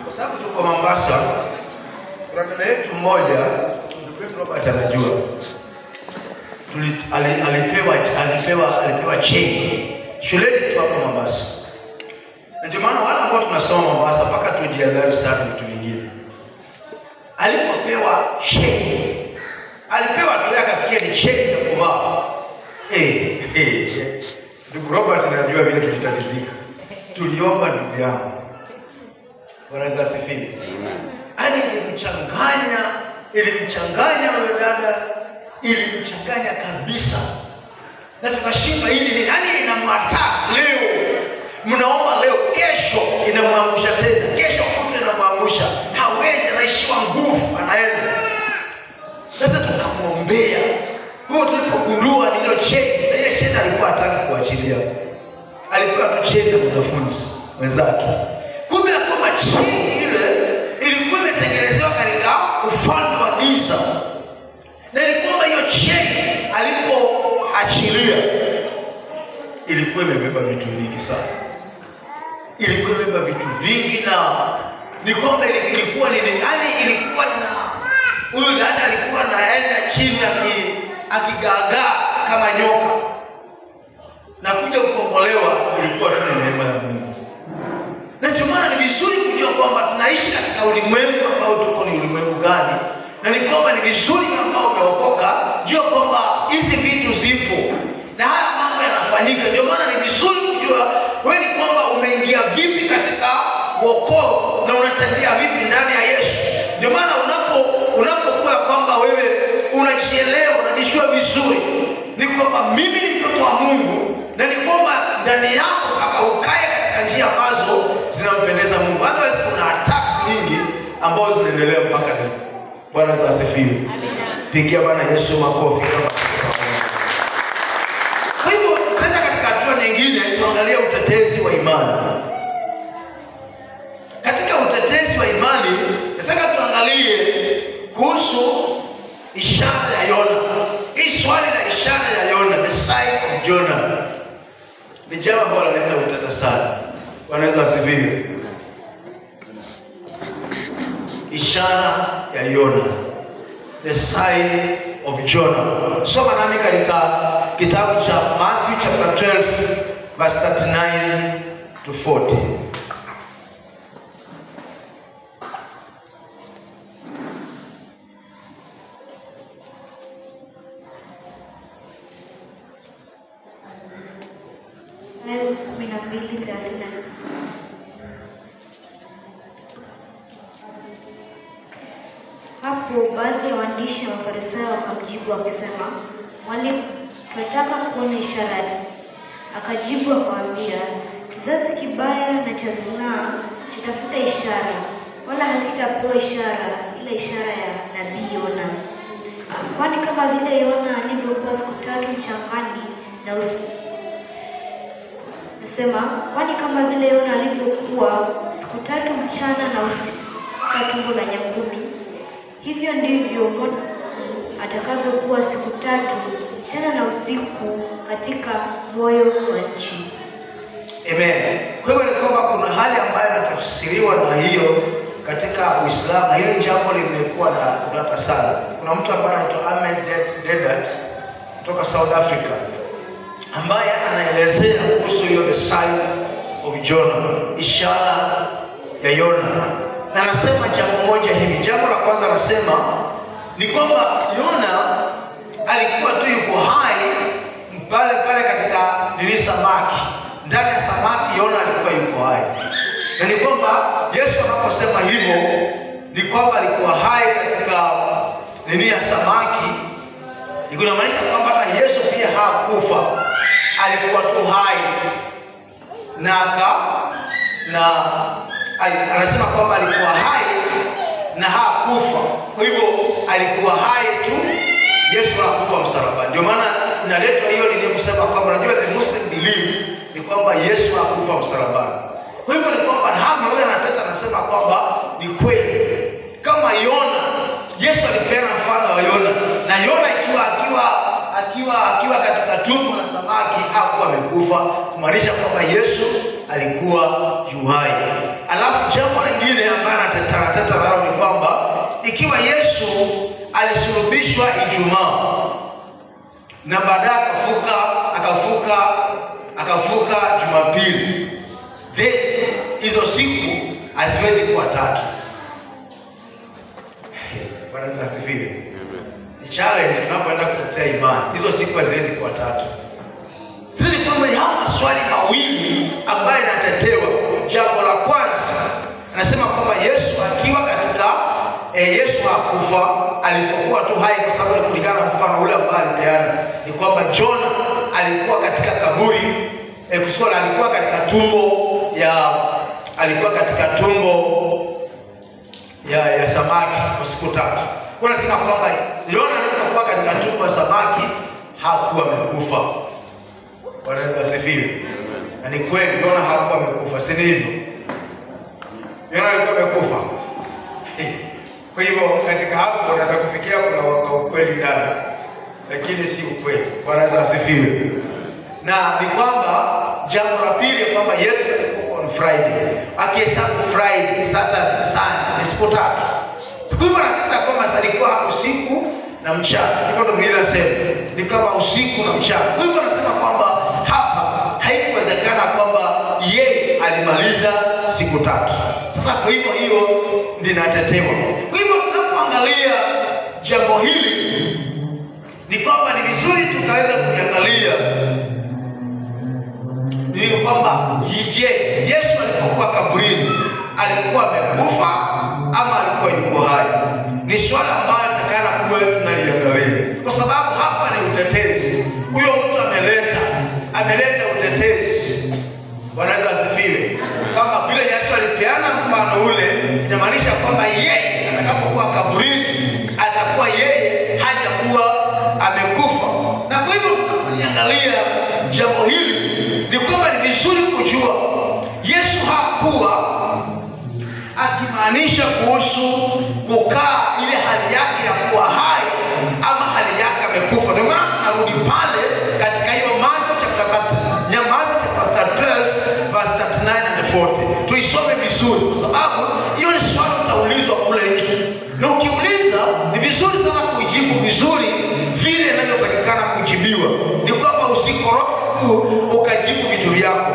Kwa sababu tuko Mombasa, kuna dada yetu mmoja, ndugu yetu Robert anajua. Alipewa chain shuleni tu hapo Mombasa. Ndio maana wale ambao tunasoma Mombasa mpaka tujihadhari sana vitu vingine. Alipopewa chain, alipewa tu akafikia ni chain ya kuvaa. Ndugu Robert anajua vile tulitatizika. Tuliomba ndugu yangu. Wanaweza asifiwe. Ani ilimchanganya yule dada, ilimchanganya kabisa. Na tukashimba hili ni nani inamwattack leo. Mnaomba leo, kesho inamwangusha tena. Kesho kutu inamwangusha. Hawezi, anaishiwa nguvu, anaenda. Sasa tukamwombea. Kwa tulipogundua nilo cheni, na ile cheni alikuwa hataki kuachilia. Alikuwa tu cheni na mwanafunzi wenzake. Kumbe kama cheni ile ilikuwa imetengenezewa katika ufalme wa giza. Na ilikuwa hiyo cheni alipoachilia ilikuwa imebeba vitu vingi sana. Ilikuwa imebeba vitu vingi na ni kwamba ilikuwa ilikuwa na huyu dada alikuwa anaenda chini akigaagaa kama nyoka. Na kuja kukombolewa ilikuwa tu neema ya Mungu. Na ndio maana ni vizuri kujua kwamba tunaishi katika ulimwengu ambao tuko ni ulimwengu gani. Na ni kwamba ni vizuri kama umeokoka, jua kwamba hizi vitu zipo. Na haya mambo yanafanyika. Ndio maana ni vizuri kujua wewe ni kwamba umeingia vipi katika wokovu na unatembea vipi ndani ya Yesu. Ndio maana unapokuwa kwamba wewe unajielewa, unajijua vizuri, ni kwamba mimi ni mtoto wa Mungu na ni kwamba ndani yako mpaka ukae katika njia ambazo zinampendeza Mungu. Otherwise kuna attacks nyingi ambazo zinaendelea mpaka leo. Bwana asifiwe. Amina. Pigia Bwana Yesu makofi kama. Kwa hivyo tena katika hatua nyingine tuangalie utetezi wa imani. Katika utetezi wa imani nataka tuangalie kuhusu ishara ya Yona. Hii swali la ishara ya Yona, the sign of Jonah, ni jambo ambalo linaleta utata sana. Wanaweza asifiwe. Ishara ya Yona, the sign of Jonah. Soma nami katika kitabu cha Matthew chapter 12 verse 39 to 40. 12:30. Hapo baadhi ya waandishi wa Mafarisayo wakamjibu wakisema, "Mwalimu, tunataka kuona ishara." Akajibu akawaambia, "Kizazi kibaya na cha zinaa kitafuta ishara, wala hakitapewa ishara ila ishara ya nabii Yona. Kwani kama vile Yona alivyokuwa siku 3 mchangani na usiku." Kwani kama vile Yona alivyokuwa siku 3 mchana na usiku katika tumbo la nyangumi, hivyo ndivyo atakavyokuwa siku 3 mchana na usiku katika moyo wa nchi. Amen. Kwa hivyo ni kwamba kuna hali ambayo inatafsiriwa na hiyo katika Uislamu, na hili jambo limekuwa na utata sana. Kuna mtu ambaye anaitwa Ahmed Deedat kutoka South Africa ambaye anaelezea kuhusu hiyo the sign of Jonah, ishara ya Yona. Na anasema jambo moja hivi. Jambo la kwanza anasema ni kwamba Yona alikuwa tu yuko hai pale katika samaki. Ndani ya samaki Yona alikuwa yuko hai. Na ni kwamba Yesu anaposema hivyo ni kwamba alikuwa hai katika ya samaki. Inamaanisha kwamba hata Yesu pia hakufa. Alikuwa tu hai. Anasema kwamba alikuwa hai na hakufa. Kwa hivyo alikuwa hai tu, Yesu hakufa msalabani. Ndio maana inaletwa hiyo kusema kwamba unajua the Muslim believe ni kwamba Yesu hakufa msalabani. Kwa hivyo ni kwamba huyo anateta anasema kwamba ni kweli. Kama Yona, Yesu alipeana mfano wa Yona, na Yona akiwa katika tumbo la samaki hakuwa amekufa, kumaanisha kwamba Yesu alikuwa yu hai. Alafu jambo lingine ambalo anateta nalo ni kwamba ikiwa Yesu alisulubishwa Ijumaa na baadaye akafuka Jumapili, hizo siku haziwezi kuwa 3. Bwana asifiwe. Ni challenge tunapoenda kutetea imani. Hizo siku haziwezi kuwa 3. Sisi ni kwamba haya maswali mawili ambayo yanatetewa. Jambo la kwanza anasema kwamba Yesu akiwa katika Yesu hakufa, alipokuwa tu hai, kwa sababu kulingana na mfano ule ambao alipeana ni kwamba Jona alikuwa katika kaburi, alikuwa katika tumbo ya samaki kwa siku 3. Kwa nasema kwamba Yona alipokuwa katika tumbo la samaki hakuwa amekufa. Bwana Yesu asifiwe. Na ni kweli Yona hakuwa amekufa, si ndivyo? Yona alikuwa amekufa. Kwa hivyo katika hapo unaweza kufikia kuna ukweli ndani, lakini si ukweli. Bwana Yesu asifiwe. Na ni kwamba jambo la pili kwamba Yesu alikufa on Friday. Akihesabu Friday, Saturday, Sunday ni siku 3. Siku hiyo anataka kwamba alikuwa usiku na mchana. Hivyo ndio Biblia inasema ni kama usiku na mchana. Kwa hivyo anasema kwamba hapa haikuwezekana kwamba yeye alimaliza siku 3. Sasa kwa hivyo hiyo linatetewa. Kwa hivyo tunapoangalia jambo hili ni kwamba ni vizuri tukaweza kuangalia ni kwamba Yesu alipokuwa kaburini alikuwa amekufa ama alikuwa yuko hai. Ni swala ambalo tutakana kuwa tunaliangalia, kwa sababu hapa ni utetezi. Huyo mtu ameleta utetezi. Bwana Yesu asifiwe. Kama vile Yesu alipeana mfano ule, inamaanisha kwamba yeye atakapokuwa kaburini atakuwa yeye hajakuwa amekufa. Na kwa hivyo tunaangalia jambo hili ni kwamba ni vizuri kujua Yesu hakuwa akimaanisha kuhusu kukaa ile hali yake ya kuwa hai ama hali yake amekufa. Ndio maana tunarudi pale katika hiyo Mathayo chapter 12 verse 39 and 40. Tuisome vizuri kwa sababu hiyo ni swali utaulizwa kule nje. Na ukiuliza ni vizuri sana kujibu vizuri vile inavyotakikana kujibiwa. Ni kwamba usikoroke ukajibu vitu vyako.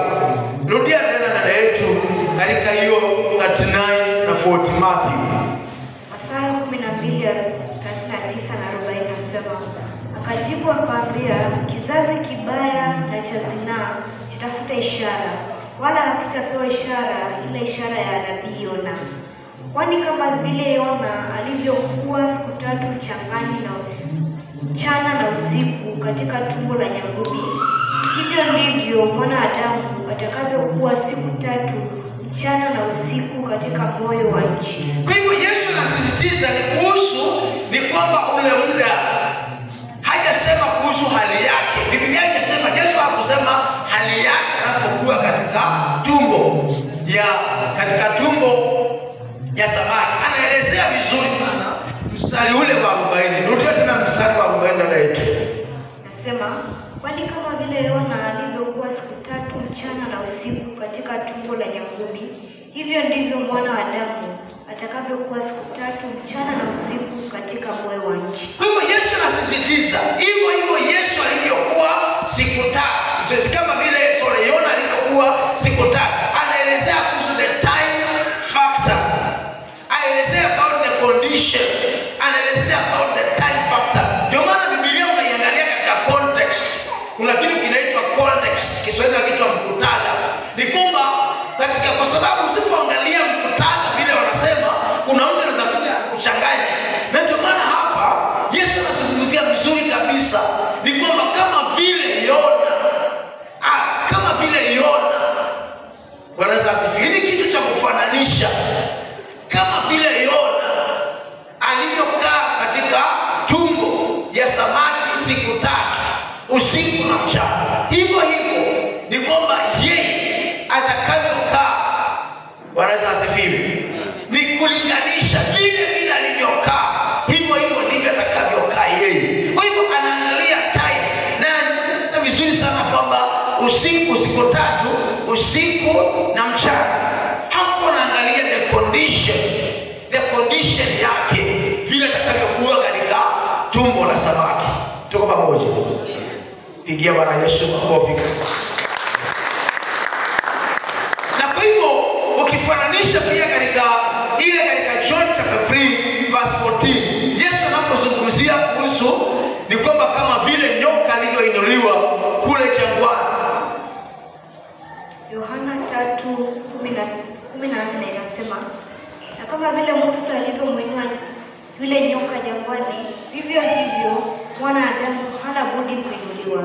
Rudia tena dada yetu katika hiyo 39 na 40 Mathayo. Mathayo 12:39 na 40 nasema, akajibu akamwambia, kizazi kibaya na cha zinaa kutafuta ishara, wala hakitapewa ishara ila ishara ya nabii Yona. Kwani kama vile Yona alivyokuwa siku 3 mchangani na mchana na usiku katika tumbo la nyangumi, hivyo ndivyo mwanadamu atakavyokuwa siku 3 mchana na usiku katika moyo wa nchi. Kwa hivyo Yesu anasisitiza ni kwamba ule muda, hajasema kuhusu hali yake. Biblia inasema, Yesu hakusema hali yake anapokuwa katika tumbo ya samaki. Anaelezea vizuri sana mstari ule wa 40. Rudia tena mstari wa 40 na yetu. Nasema, kwani kama vile Yona alivyokuwa siku 3 mchana na usiku katika tumbo la nyangumi, hivyo ndivyo mwana wa Adamu atakavyokuwa siku 3 mchana na usiku katika moyo wa nchi. Kwa hivyo Yesu anasisitiza hivyo Yesu alivyokuwa siku 3, kama vile Yona alivyokuwa siku 3. Anaelezea kuhusu the time factor, anaelezea about the condition, anaelezea about the time factor. Ndio maana Biblia unaiangalia katika context. Kuna kitu kinaitwa context, Kiswahili kinaitwa muktadha. Ni kwamba kwa sababu usipoangalia muktadha vile wanasema, kuna mtu anaweza kuja kuchanganya. Na ndio maana hapa Yesu anazungumzia vizuri kabisa, ni kwamba kama vile Yona, Bwana asifiwe, kitu cha kufananisha, kama vile Yona alivyokaa katika tumbo ya samaki siku 3 usiku na mchana, hivyo ni kwamba yeye atakavyokaa, Bwana asifiwe, ni kulinganisha vile alivyokaa, hivyo ndivyo atakavyokaa yeye. Kwa hivyo anaangalia time, na anaeleza vizuri sana kwamba usiku siku 3, usiku na mchana. Hapo anaangalia the condition yake vile atakavyokuwa katika tumbo la samaki. Tuko pamoja? Pigia Bwana Yesu makofi. Na kwa hivyo ukifananisha pia katika John chapter 3 verse 14, Yesu anapozungumzia kuhusu ni kwamba kama vile nyoka alivyoinuliwa kule jangwani. Yohana 3:14 inasema, na kama vile Musa alivyomwinua yule nyoka jangwani, vivyo hivyo mwana wa Adamu hana budi kuinuliwa.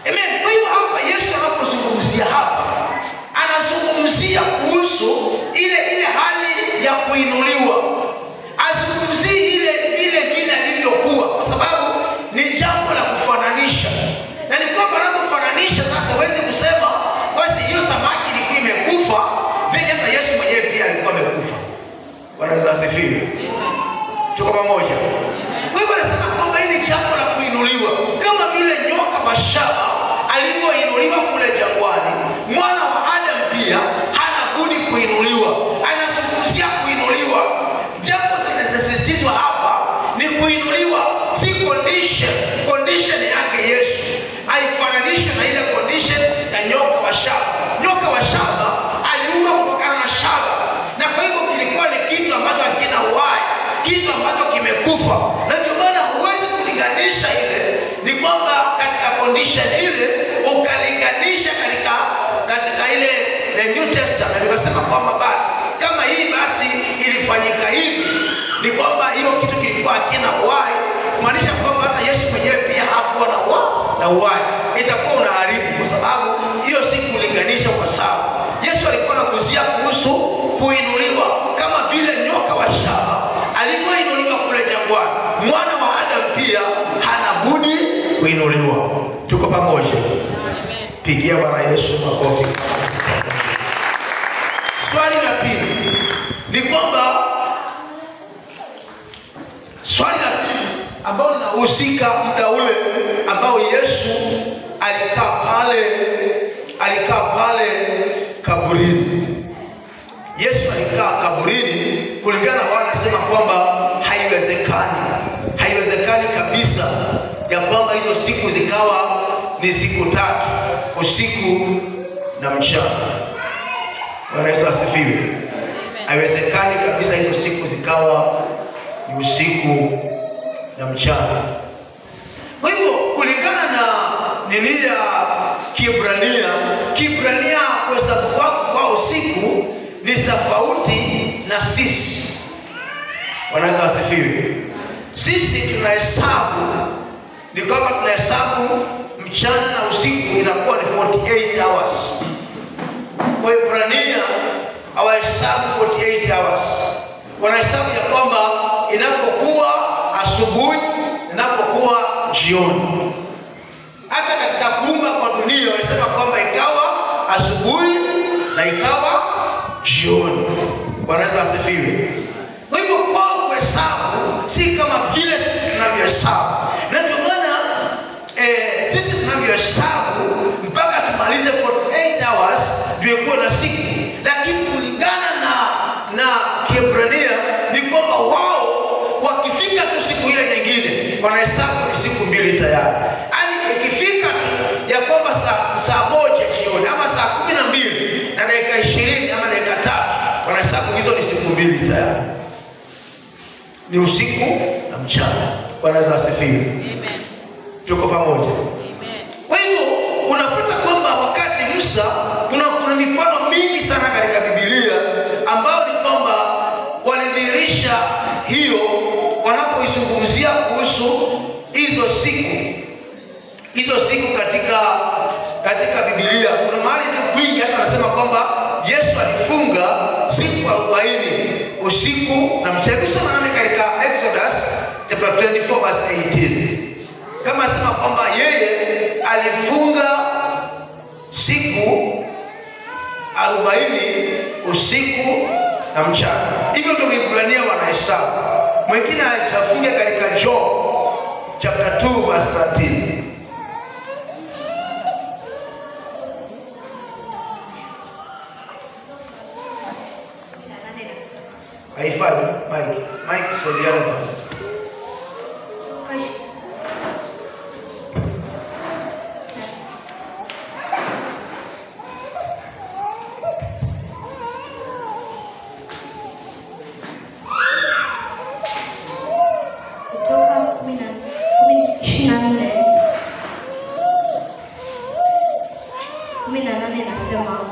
Amen. Kwa hiyo hapa Yesu anapozungumzia anazungumzia kuhusu ile hali ya kuinuliwa. Azungumzie vile alivyokuwa, kwa sababu ni jambo la kufananisha. Na ni kwamba anapofananisha sasa huwezi kusema basi hiyo samaki ilikuwa imekufa vile hata Yesu mwenyewe pia alikuwa amekufa. Bwana asifiwe. Tuko pamoja? Kwa hivyo anasema kwamba hili jambo la kuinuliwa, kama vile nyoka wa shaba alivyoinuliwa kule jangwani, mwana wa Adamu pia hana budi kuinuliwa. Anazungumzia kuinuliwa. Jambo linalosisitizwa hapa ni kuinuliwa, si condition yake Yesu. Haifananishwi na ile condition ya nyoka wa shaba. Nyoka wa shaba aliumbwa kutokana na shaba, na kwa hivyo kilikuwa ni kitu ambacho hakina uhai, kitu ambacho kimekufa. Na ndio maana huwezi kulinganisha ile, ni kwamba katika condition ile ukalinganisha katika ile the New Testament, ukasema kwamba basi kama hii basi ilifanyika hivi, ni kwamba hiyo kitu kilikuwa hakina uhai, kumaanisha kwamba hata Yesu mwenyewe pia hakuwa na uhai. Itakuwa unaharibu, kwa sababu hiyo si kulinganisha kwa sawa. Yesu alikuwa anaguzia kuhusu kuinuliwa, kama vile nyoka wa shaba alivyoinuliwa kule jangwani, mwana wa Adamu pia hana budi kuinuliwa. Tuko pamoja? Pigia Bwana Yesu makofi. Swali la pili ni kwamba ambao linahusika muda ule ambao Yesu alikaa pale kaburini. Yesu alikaa kaburini, kulingana na wanasema kwamba haiwezekani kabisa ya kwamba hizo siku zikawa ni siku 3, usiku na mchana. Bwana Yesu asifiwe. Haiwezekani kabisa hizo siku zikawa ni usiku na mchana. Kwa hivyo kulingana na Kiebrania kwa sababu kwa usiku ni tofauti na sisi. Wanaweza wasifiwe. Sisi tunahesabu, ni kama tunahesabu mchana na usiku inakuwa ni 48 hours. Kwa Ibrania hawahesabu 48 hours. Wanahesabu ya kwamba inapokuwa asubuhi, inapokuwa jioni. Hata katika kuumba kwa dunia wanasema kwamba ikawa asubuhi na ikawa jioni. Wanaweza wasifiwe. Kwa hivyo kwa kuhesabu si kama vile sisi tunavyohesabu. Na ndio maana sisi tunavyohesabu mpaka tumalize 48 hours ndio kuwa na siku. Lakini kulingana na Kiebrania ni kwamba wao wakifika tu siku ile nyingine wanahesabu ni siku 2 tayari. Yaani ikifika tu ya kwamba saa 1 jioni ama saa 12 na dakika 20 ama dakika 3 wanahesabu hizo ni siku 2 tayari. Ni usiku na mchana. Wanaweza asifiwe. Amen. Tuko pamoja. Amen. Kwa hivyo unakuta kwamba wakati Musa kuna mifano mingi sana katika Biblia ambao ni kwamba walidhihirisha hiyo wanapoizungumzia kuhusu hizo siku katika Biblia. Kuna mahali tu kwingi hata anasema kwamba Yesu alifunga siku 40 usiku na mchana. Soma nami katika Exodus chapter 24 verse 18. Kama sema kwamba yeye alifunga siku 40 usiku na mchana. Hivyo ndio Waebrania wanahesabu. Mwingine atafunga katika Job chapter 2 verse 13. Haifai Mike sodiana bwana.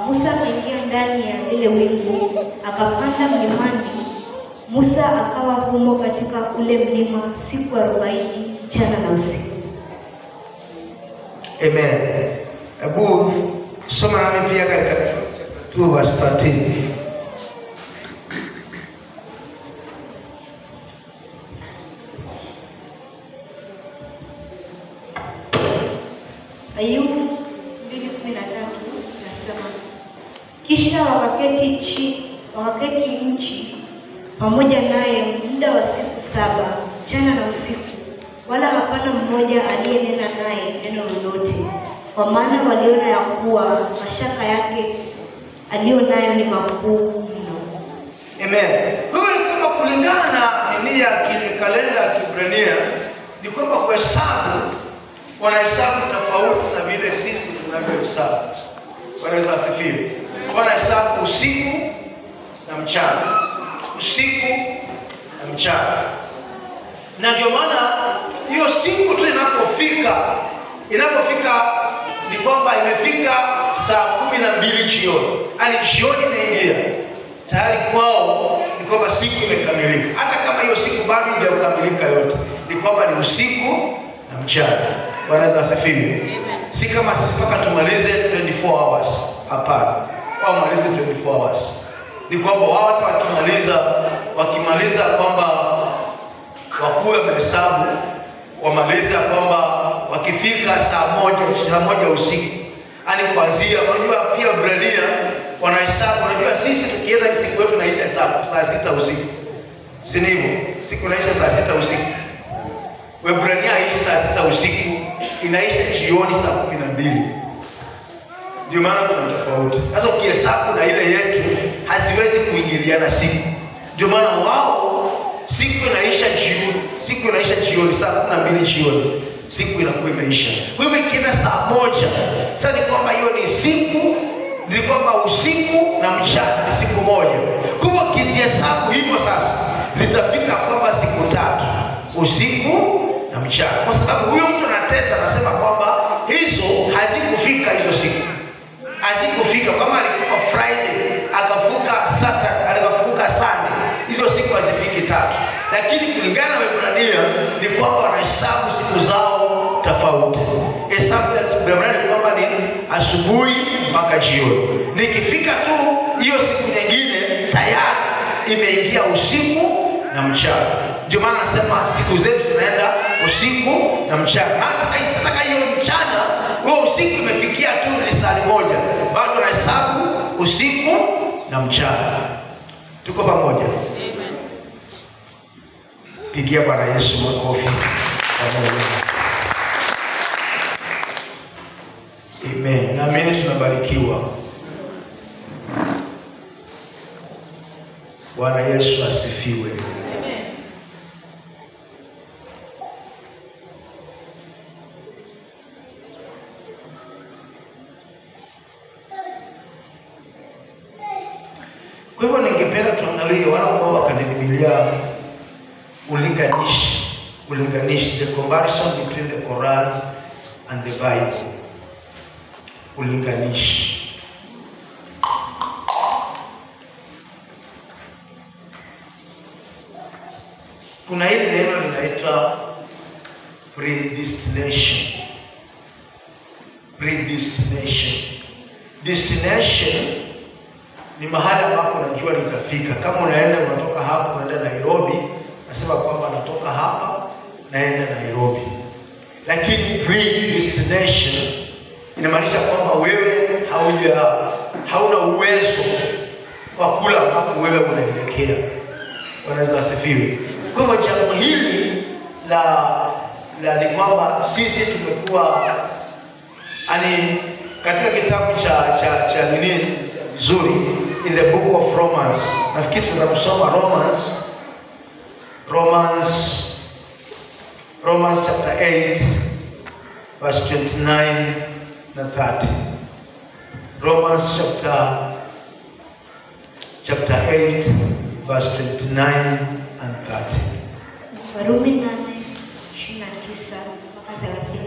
Musa akaingia ndani ya lile wingu, akapanda mlimani. Musa akawa humo katika ule mlima siku 40 mchana na usiku. Amen. Abu soma nami pia katika 2 verse 13. Ayubu 2:13 nasema, kisha wakaketi nchi pamoja naye muda wa siku 7 mchana na usiku, wala hapana mmoja aliyenena naye neno lolote, kwa maana waliona ya kuwa mashaka yake alionayo ni makuu mno. Amen. Kwa hivyo kama kulingana na nini ya kalenda ya Kiebrania ni kwamba kuhesabu wanahesabu tofauti na vile sisi tunavyohesabu. Wanaweza asifiwe. Wanahesabu usiku na mchana. Usiku na mchana. Na ndio maana hiyo siku tu inapofika ni kwamba imefika saa 12 jioni. Yaani jioni inaingia. Tayari kwao ni kwamba siku imekamilika. Hata kama hiyo siku bado haijakamilika yote, ni kwamba ni usiku na mchana. Wanaweza asifiwe. Si kama sisi mpaka tumalize 24 hours. Hapana. Wao malize 24 hours. Ni kwamba wao hata wakimaliza kwamba wakuwe mahesabu, wamaliza kwamba wakifika saa 1 usiku. Yaani kuanzia, unajua pia Waebrania wanahesabu, unajua sisi tukienda siku yetu naisha hesabu saa 6 usiku. Si ndivyo? Siku inaisha saa 6 usiku. Waebrania hii saa 6 usiku inaisha jioni saa 12. Ndio maana kuna tofauti. Sasa ukihesabu na ile yetu haziwezi kuingiliana siku. Ndio maana wao siku inaisha jioni saa 12 jioni. Siku inakuwa imeisha. Kwa hivyo ikienda saa 1, sasa ni kwamba hiyo ni siku, ni kwamba usiku na mchana ni siku moja. Kwa hivyo kizihesabu hivyo sasa zitafika kwamba siku 3, usiku na mchana. Kwa sababu huyo mtu anateta anasema kwamba hizo hazikufika hizo siku. Hazikufika. Kama alikufa Friday, akafuka Saturday, akafuka Sunday, hizo siku hazifiki 3. Lakini kulingana na Waebrania ni kwamba wanahesabu siku zao tofauti. Hesabu ya Waebrania ni kwamba ni asubuhi mpaka jioni. Nikifika tu hiyo siku nyingine tayari imeingia usiku na mchana. Ndio maana nasema siku zetu zinaenda usiku na mchana. Nataka hiyo mchana, huo usiku imefikia tu lisali moja, bado nahesabu usiku na mchana. Tuko pamoja? Amen. Pigia Bwana Yesu makofi. Amen. Naamini tunabarikiwa. Bwana Yesu asifiwe. Amen. Kwa hivyo ningependa tuangalie wale ambao wakana Biblia, ulinganishi, the comparison between the Quran and the Bible. Ulinganishi. Kuna hili neno linaitwa predestination. Predestination. Destination ni mahali ambapo unajua nitafika. Kama unatoka hapa unaenda Nairobi, nasema kwamba natoka hapa naenda Nairobi. Lakini predestination inamaanisha kwamba wewe hauna uwezo wa kula ambako wewe unaelekea. Bwana asifiwe. Kwa hivyo jambo hili la ni kwamba sisi tumekuwa katika kitabu cha nini nzuri, in the book of Romans. Nafikiri tunaweza kusoma Romans chapter 8 verse 29 na 30. Romans chapter 8 verse 29 and 30. Warumi 8:29 mpaka 30.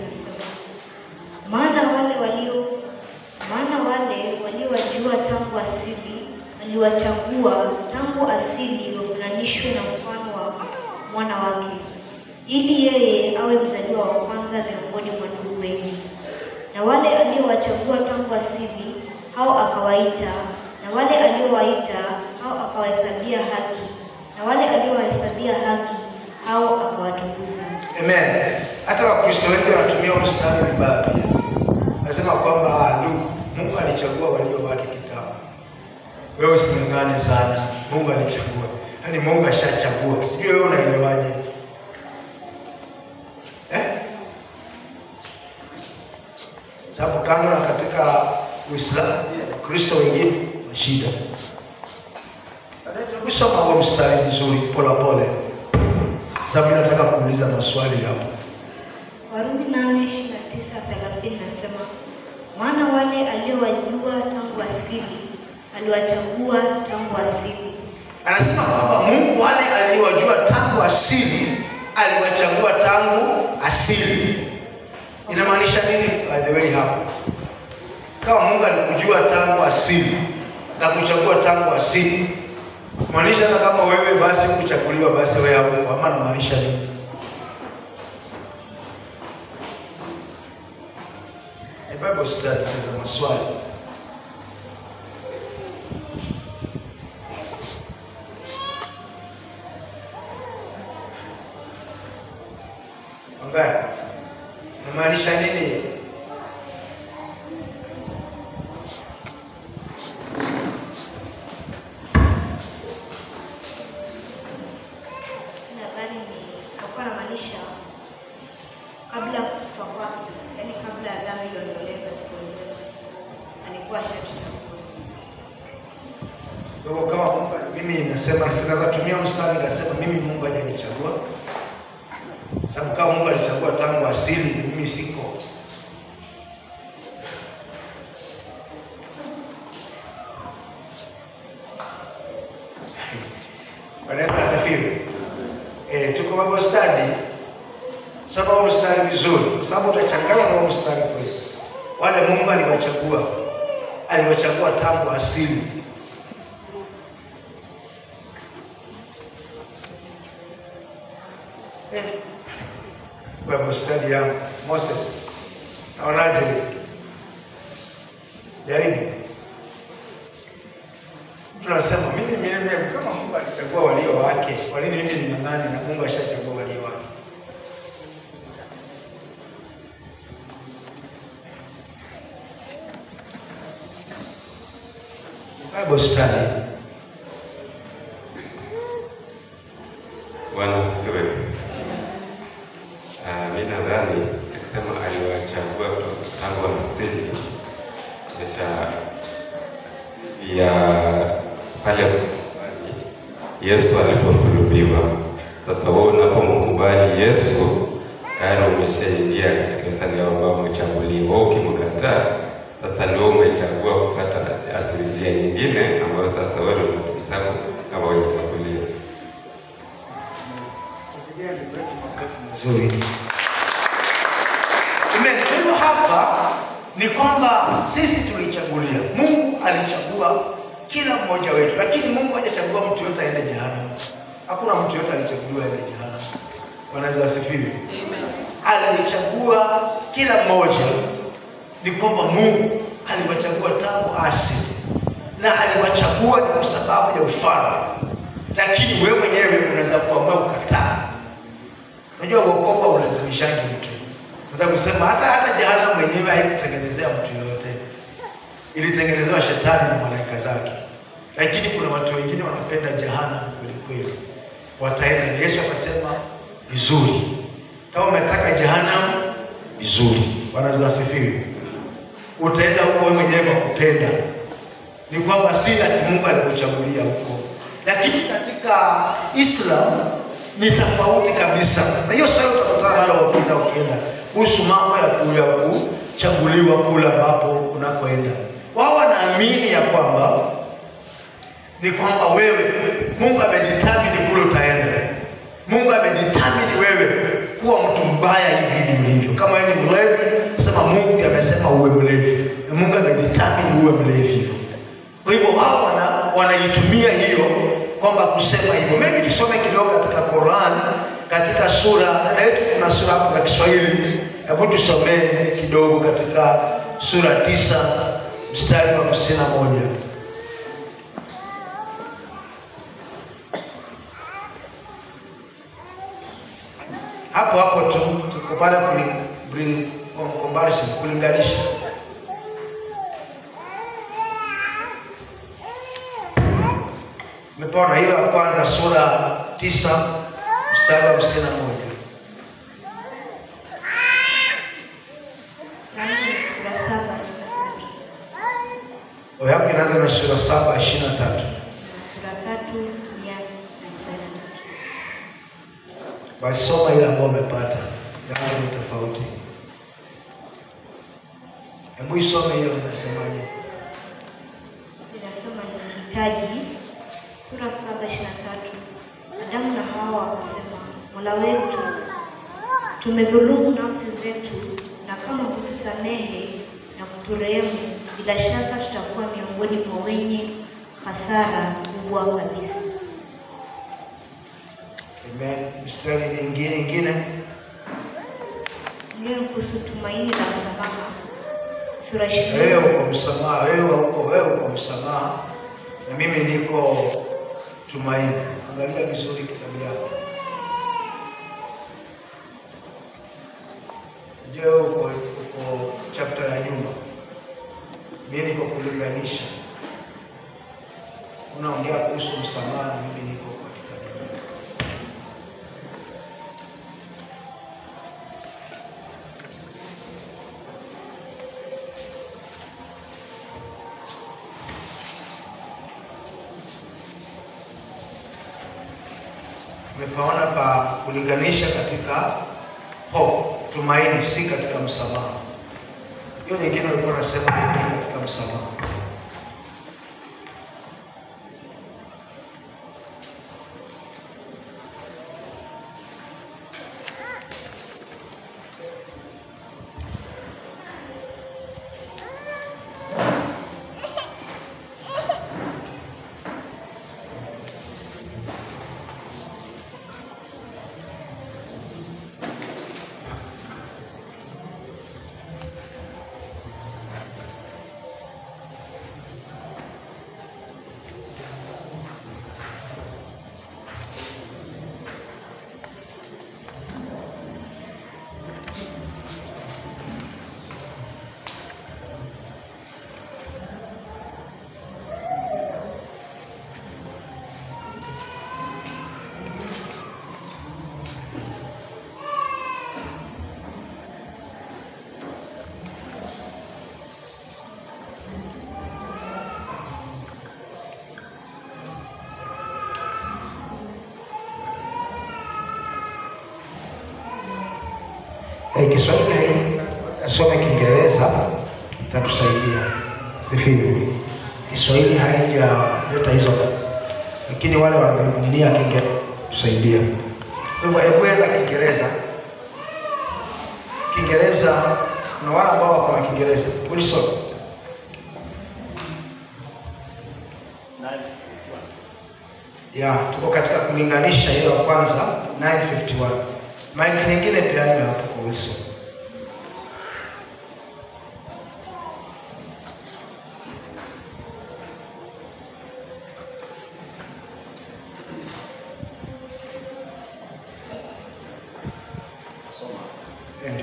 Maana wale waliowajua tangu asili aliwachagua tangu asili wafananishwe na mfano wa mwana wake, ili yeye awe mzaliwa wa kwanza miongoni mwa ndugu wengi. Na wale aliowachagua tangu asili hao akawaita, na wale aliowaita hao akawahesabia haki, na wale aliowahesabia haki hao akawatukuza. Amen. Hata Wakristo wengi wanatumia mstari vibaya. Nasema kwamba Mungu alichagua walio wake kitambo. Wewe usimngane sana. Mungu alichagua. Yaani Mungu ashachagua. Sijui wewe unaelewaje? Sababu kando na katika Uislamu, Kristo wengine na shida. Tusoma huo mstari vizuri pole. Sababu nataka kuuliza maswali hapo. Warumi 8:29-30 nasema, maana wale aliowajua tangu asili aliwachagua tangu asili. Anasema kwamba Mungu wale aliowajua tangu asili aliwachagua tangu asili. Inamaanisha nini by the way hapo? Kama Mungu alikujua tangu asili na kuchagua tangu asili, maanisha hata kama wewe basi kuchaguliwa basi wewe hapo, ama inamaanisha nini? Bible study za maswali. Angalia. Inamaanisha nini? Kabla kufa kwake, yani kabla dhambi iondolewe katika ulimwengu, alikuwa ashatutambua. Kwa kama Mungu, mimi naweza tumia mstari nasema mimi Mungu hajanichagua. Sababu kama Mungu alichagua tangu asili, mimi siko. Bwana asifiwe. Tuko Bible study. Sababu mstari vizuri, kwa sababu utachanganya na mstari kweli. wale Mungu aliwachagua tangu asili. Kwa study ya Moses, naonaje? Jaribu. Tunasema mimi kama Mungu alichagua walio wake, kwa nini mimi ning'ang'ane na Mungu ashachagua walio wake? Bible study. Bwana asifiwe. Mimi nadhani akisema aliwachagua tangu asili ya pale Yesu aliposulubiwa. Sasa wewe unapomkubali Yesu tayari umeshaingia katika asili ambayo umechaguliwa. Wewe ukimkataa sasa ndio umechagua kufuata asili njia nyingine ambayo sasa wewe unataka kama wewe unakulia. Nzuri. Tumeelewa hapa ni kwamba sisi tulichagulia. Mungu alichagua kila mmoja wetu, lakini Mungu hajachagua mtu yote aende jehanamu. Hakuna mtu yote alichaguliwa aende jehanamu. Bwana asifiwe. Amen. Alichagua kila mmoja. Ni kwamba Mungu aliwachagua tangu asili, na aliwachagua kwa sababu ya ufalme. Lakini wewe mwenyewe unaweza kuamua kukataa. Unajua wokovu unalazimishaje mtu? Unaweza kusema hata jehanamu mwenyewe haikutengenezea mtu yote. Ilitengenezewa shetani na malaika zake. Lakini kuna watu wengine wanapenda jehanamu kweli kweli. Wataenda, na Yesu akasema vizuri. Kama umetaka jehanamu vizuri. Bwana asifiwe. Utaenda huko wewe mwenyewe kwa kupenda. Ni kwamba si ati Mungu alikuchagulia huko. Lakini katika Islam ni tofauti kabisa. Na hiyo sasa utakutana nalo ukienda kuhusu mambo ya kuchaguliwa kula ambapo unakoenda. Wao wanaamini ya kwamba ni kwamba wewe Mungu amedetermine kule utaenda. Mungu amedetermine wewe kuwa mtu mbaya hivi ulivyo. Kama wewe ni mlevi, sema Mungu amesema uwe mlevi. Na Mungu amedetermine uwe mlevi. Kwa hivyo wao wanaitumia hiyo kwamba kusema hivyo. Mimi nisome kidogo katika Qur'an, katika sura, na yetu kuna sura hapo za Kiswahili. Hebu tusomee kidogo katika sura 9 mstari wa 51. Hapo tuko pale bring comparison, kulinganisha. Mepona hiyo ya kwanza sura 9 mstari wa 51. Oya kinaanza na sura 7:23. Sura 3 ya 23. Basi soma ile ambayo umepata. Yangu ni tofauti. Hebu isome hiyo inasemaje? Inasema ninahitaji sura 7:23. Adamu na Hawa wakasema, Mola wetu, tumedhulumu nafsi zetu, na kama hutusamehe na kuturehemu, bila shaka tutakuwa miongoni mwa wenye hasara kubwa kabisa. Amen. Mstari nyingine. Ndio kuhusu tumaini la msamaha. Sura 20. Wewe uko msamaha, wewe uko msamaha. Na mimi niko tumaini. Angalia vizuri kitabu yako. Je, uko chapter ya nyuma. Mimi niko kulinganisha. Unaongea kuhusu msamaha, na mimi niko katika neno. Umepaona pa kulinganisha katika tumaini, si katika msamaha. Hiyo nyingine walikuwa nasema katika msamaha. Kiswahili asome Kiingereza tatusaidia. Sifiwe. Kiswahili haijaleta hizo, lakini wale wanaonia Kiingereza tusaidia. Kwa hivyo hebu enda Kiingereza. Kiingereza na wale ambao wako na Kiingereza. Wilson. Ya, tuko katika kulinganisha hiyo ya kwanza 951. Mike nyingine pia ni hapo kwa Wilson.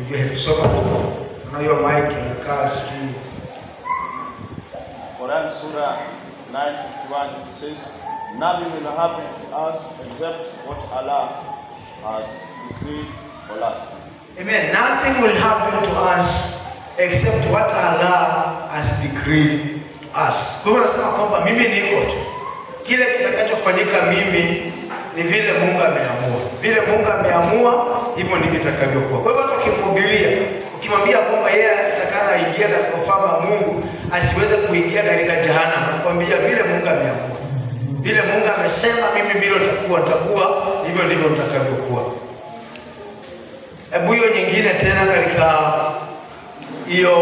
Ndio soma. Na hiyo Mike inakaa sijui. Quran Surah 951 says, nothing will happen to us except what Allah has decreed for us. Amen. Nothing will happen to us except what Allah has decreed to us. Kwa hiyo nasema kwamba mimi niko tu. Kile kitakachofanyika mimi ni vile Mungu ameamua. Vile Mungu ameamua hivyo ndivyo itakavyokuwa. Kwa hivyo hata ukimhubiria, ukimwambia kwamba yeye atakana aingia katika ufalme wa Mungu, asiweze kuingia katika jehanamu, nakwambia vile Mungu ameamua. Vile Mungu amesema mimi vile nitakuwa, hivyo ndivyo nitakavyokuwa. Hebu hiyo nyingine tena katika hiyo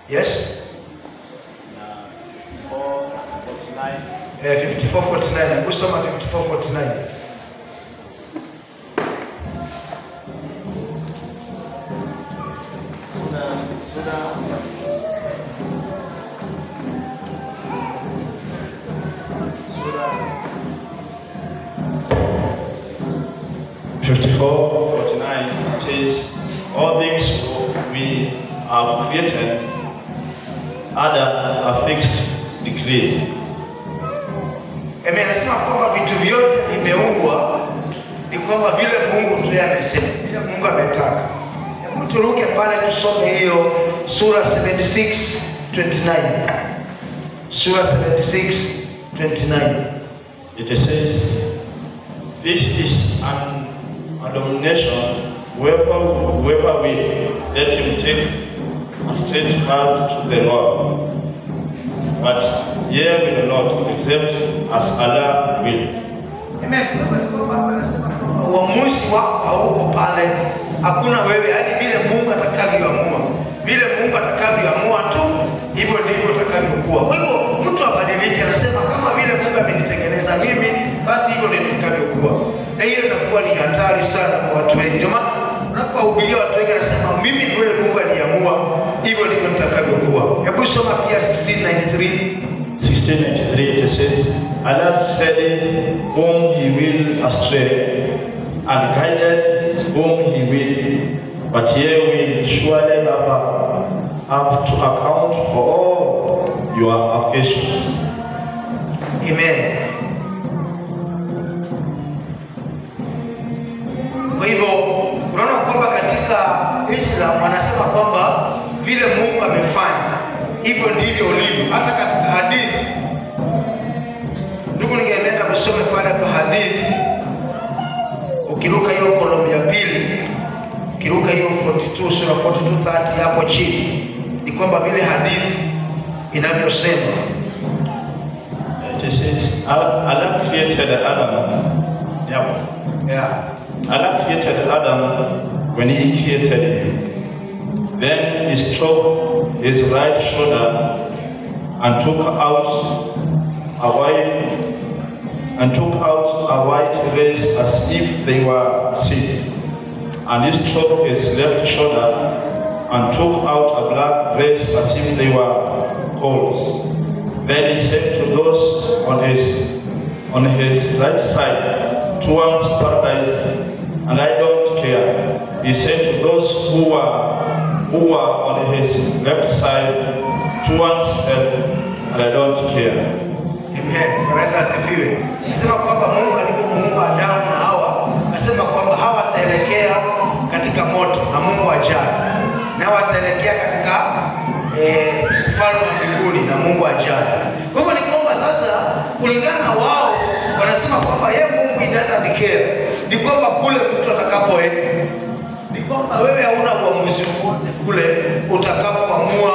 yes 5449. Hebu soma 5449. Says, all things we have created under a fixed decree. Amen. Nasema kwamba vitu vyote vimeumbwa ni kwamba vile Mungu tu amesema, vile Mungu ametaka. Hebu turuke pale tusome hiyo sura 76:29. Sura 76:29. It says, this is an abomination, whoever will let him take a straight path to the Lord. But ye will not, except as Allah will. Amen. Uamuzi wako hauko pale. Hakuna wewe, hadi vile Mungu atakavyoamua. Vile Mungu atakavyoamua tu, hivyo ndivyo utakavyokuwa. Kwa hivyo mtu abadilike, anasema kama vile Mungu amenitengeneza mimi, basi hivyo ndivyo nitakavyokuwa. Na hiyo inakuwa ni hatari sana kwa watu wengi. Ndio maana unapohubiria watu wengi anasema mimi vile Mungu aliamua, hivyo ndivyo nitakavyokuwa. Hebu soma pia 1693. 1693, it says, Allah steadied whom he will astray, and guided whom he will, but ye will surely have to account for all your occasions. Amen. Kwa hivyo unaona kwamba katika Islam wanasema kwamba vile Mungu amefanya hivyo ndivyo ulivyo. Hata katika hadithi, ndugu, ningeenda kusome pale kwa hadithi, ukiruka hiyo kolombo ya pili, ukiruka hiyo 42 sura 42:30 hapo chini, ni kwamba vile hadithi inavyosema. It says, Allah created Adam. Yeah. Allah created Adam when he created him. Then he struck his right shoulder and took out a white race as if they were seeds. And he struck his left shoulder and took out a black race as if they were coals. Then he said to those on his right side, towards paradise, and I don't care. He said to those who were on his left side, towards hell, and I don't care. Amen. Bwana asifiwe. Nasema kwamba Mungu alipomuumba Adamu na Hawa, nasema kwamba Hawa wataelekea katika moto na Mungu ajali. Na wataelekea katika ufalme wa mbinguni na Mungu ajali. Kwa hivyo ni kwamba sasa kulingana na wao wanasema kwamba yeye Mungu Mungu he doesn't care. Ni kwamba kule mtu atakapoenda, ni kwamba wewe hauna uamuzi wote kule utakapoamua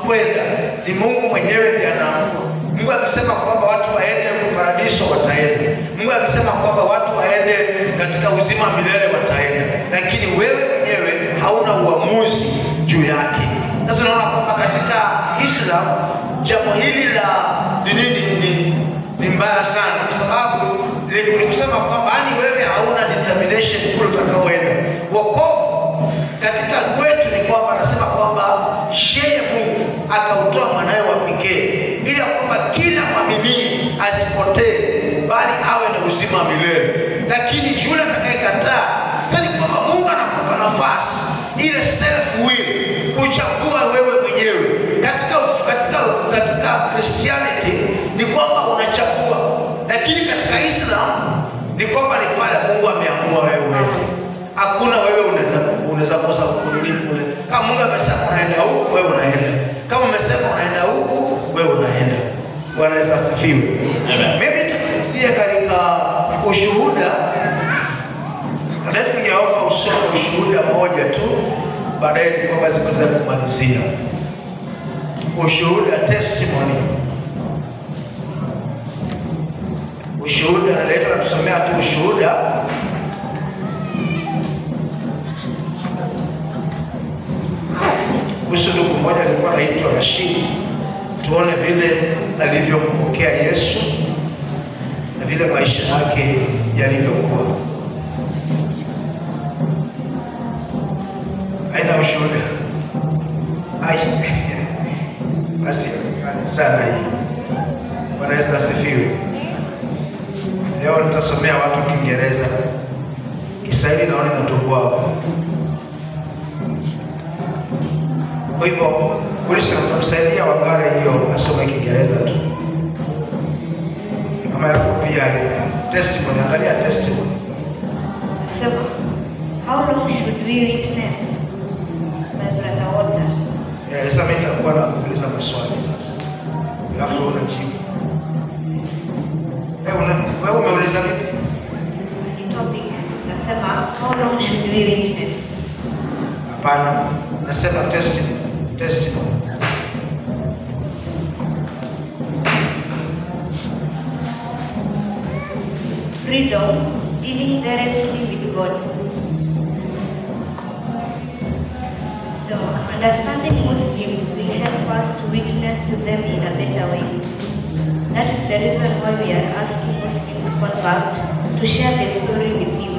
kwenda. Ni Mungu mwenyewe ndiye anaamua. Mungu akisema kwamba watu waende paradiso wataenda. Mungu akisema kwamba watu waende katika uzima milele wataenda. Lakini wewe mwenyewe hauna uamuzi juu yake. Sasa unaona kwamba katika Islam jambo hili la ni mbaya sana, kwa sababu ni kusema kwamba yani wewe hauna determination kule utakaoenda. Wokovu katika kwetu ni kwamba anasema kwamba yeye Mungu akautoa mwanae wa pekee ili kwamba kila mwamini asipotee bali awe na uzima milele. Lakini yule atakayekataa, sasa ni kwamba Mungu anakupa nafasi ile self will kuchagua wewe mwenyewe. Katika Christianity ni kwamba unachagua, lakini katika Islam ni kwamba ni pale Mungu ameamua wewe. Hakuna wewe unaweza kosa kunini kule. Kama Mungu amesema unaenda huko, wewe unaenda. Kama amesema unaenda huko, wewe unaenda. Bwana Yesu asifiwe. Amen. Maybe tukizie katika ushuhuda, na tungeomba usome ushuhuda moja tu, baadaye kwamba zipata kumalizia. Ushuhuda, testimony. Ushuhuda, na leo tunatusomea tu ushuhuda. Kuhusu ndugu mmoja alikuwa anaitwa Rashid. Tuone vile alivyompokea Yesu na vile maisha yake yalivyokuwa. Haina ushuhuda. Basi sana hii. Bwana Yesu asifiwe. Leo nitasomea watu Kiingereza. Kiswahili naona inatubua. Kwa hivyo polisi wanamsaidia Wangare hiyo asome Kiingereza tu. Kama yako pia testimony, angalia testimony. So, how long should we witness? My brother Walter. Sasa mimi nitakuwa na kuuliza maswali sasa. Alafu unajibu. Wewe umeuliza vipi? Topic nasema how long should we witness? Hapana, nasema testimony. Freedom, dealing directly with God. So, understanding Muslim will help us to witness to them in a better way. That is the reason why we are asking Muslims convert to share the story with you.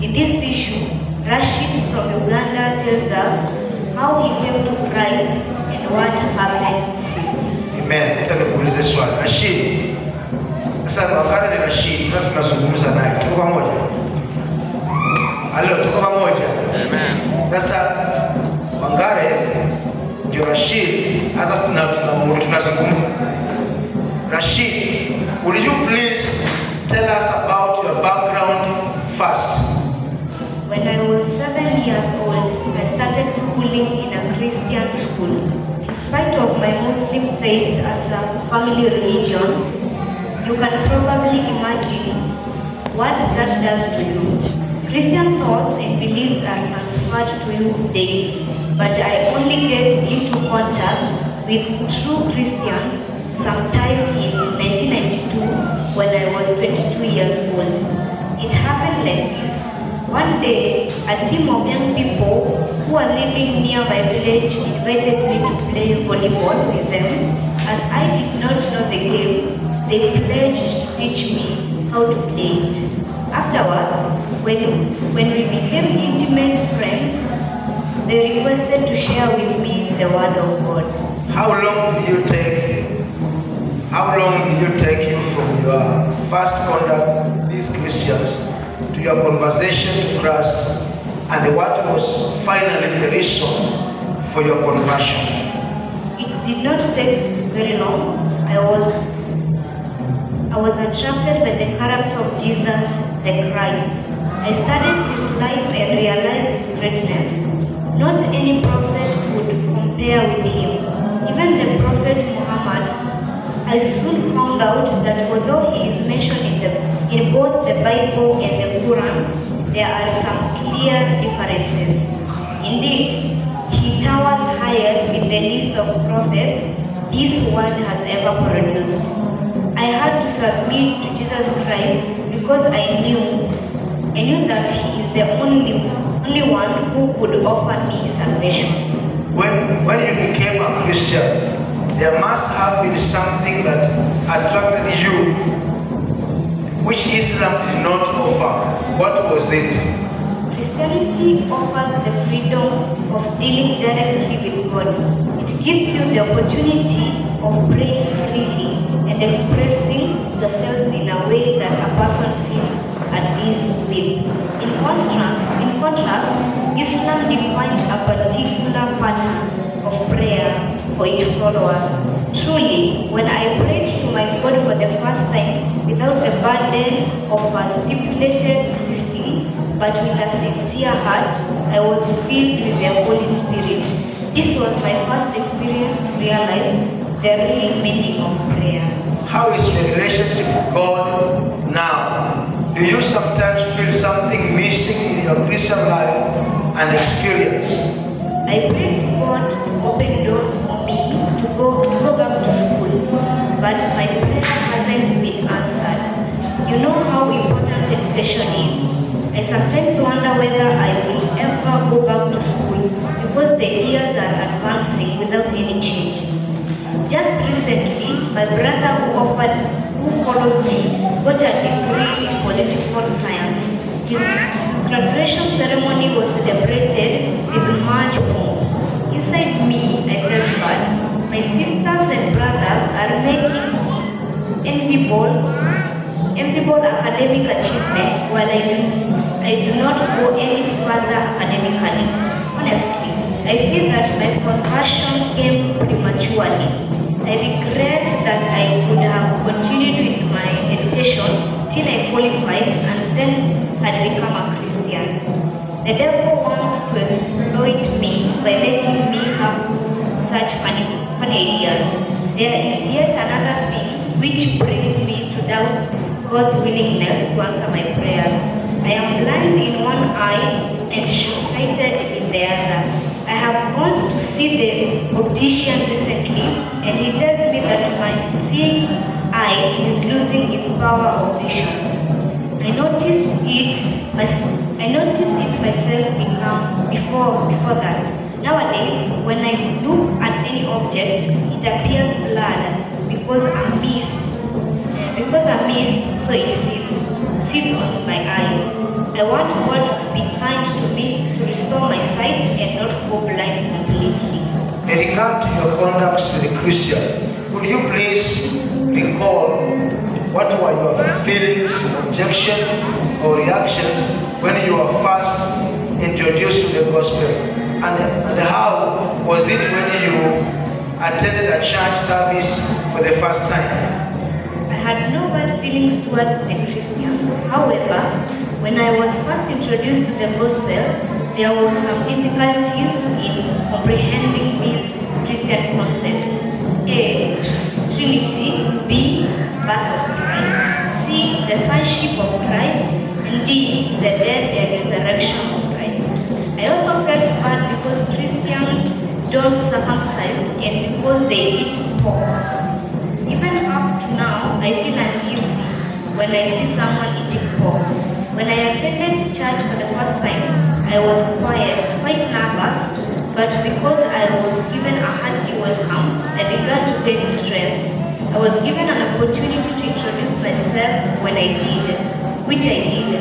In this issue, Rashid from Uganda tells us how he came to Christ and what happened since. Amen. Nataka nikuulize swali. Rashid. Sasa wakati ni Rashid, sasa tunazungumza naye. Tuko pamoja? Halo, tuko pamoja? Amen. Sasa Wangare ndio Rashid, sasa tunazungumza. Rashid, would you please tell us about your background first? When I was 7 years old, I started schooling in a Christian school. In spite of my Muslim faith as a family religion, you can probably imagine what that does to you. Christian thoughts and beliefs are transferred to you daily, but I only get into contact with true Christians sometime in 1992 when I was 22 years old. It happened like this. One day, a team of young people who are living near my village invited me to play volleyball with them. As I did not know the game, they pledged to teach me how to play it. Afterwards, when we became intimate friends, they requested to share with me the word of God. How long do you take you from your first contact with these Christians to your conversation to Christ, and what was finally the reason for your conversion? It did not take very long. I was attracted by the character of Jesus, the Christ. I studied his life and realized his greatness. Not any prophet could compare with him. Even the prophet Muhammad, I soon found out that although he is mentioned in both the Bible and the Quran, there are some clear differences. Indeed, he towers highest in the list of prophets this world has ever produced. I had to submit to Jesus Christ because I knew that he is the only one who could offer me salvation. When you became a Christian, there must have been something that attracted you, which Islam did not offer. What was it? Christianity offers the freedom of dealing directly with God. It gives you the opportunity of praying freely and expressing yourselves in a way that a person feels at ease with. In contrast, Islam defines a particular pattern of prayer for its followers. Truly, when I prayed to my God for the first time without the burden of a stipulated system, but with a sincere heart, I was filled with the Holy Spirit. This was my first experience to realize the real meaning of prayer. How is your relationship with God now? Do you sometimes feel something missing in your Christian life and experience? I prayed to God to open doors for me to go back to school, but my prayer hasn't been answered. You know how important education is. I sometimes wonder whether I will ever go back to school because the years are advancing without any change. Just recently, my brother who follows me got a degree in political science. His graduation ceremony was celebrated with much pomp. Inside me, I felt bad. My sisters and brothers are making enviable academic achievement while I do not go any further academically. Honestly, I feel that my conversion came prematurely. I regret that I could have continued with my education till I qualified and then had become a Christian. The devil wants to exploit me by making me have such funny ideas. There is yet another thing which brings me to doubt God's willingness to answer my prayers. I am blind in one eye and short-sighted in the other. I have gone to see the optician recently, and he tells me that my seeing eye is losing its power of vision. I noticed it myself before that. Nowadays, when I look at any object, it appears blurred because a mist, so it sits on my eye. I want God to be kind to me, to restore my sight and not go blind completely. In regard to your conduct as a Christian, could you please recall what were your feelings, objection, or reactions when you were first introduced to the gospel? And how was it when you attended a church service for the first time? I had no bad feelings toward the Christians. However, when I was first introduced to the gospel, there were some difficulties in comprehending these Christian concepts. A, Trinity. B, birth of Christ. C, the sonship of Christ. And D, the death and resurrection of Christ. I also felt bad because Christians don't circumcise and because they eat pork. Even up to now, I feel uneasy when I see someone eating pork. When I attended church for the first time, I was quite nervous, but because I was given a hearty welcome, I began to gain strength. I was given an opportunity to introduce myself which I did.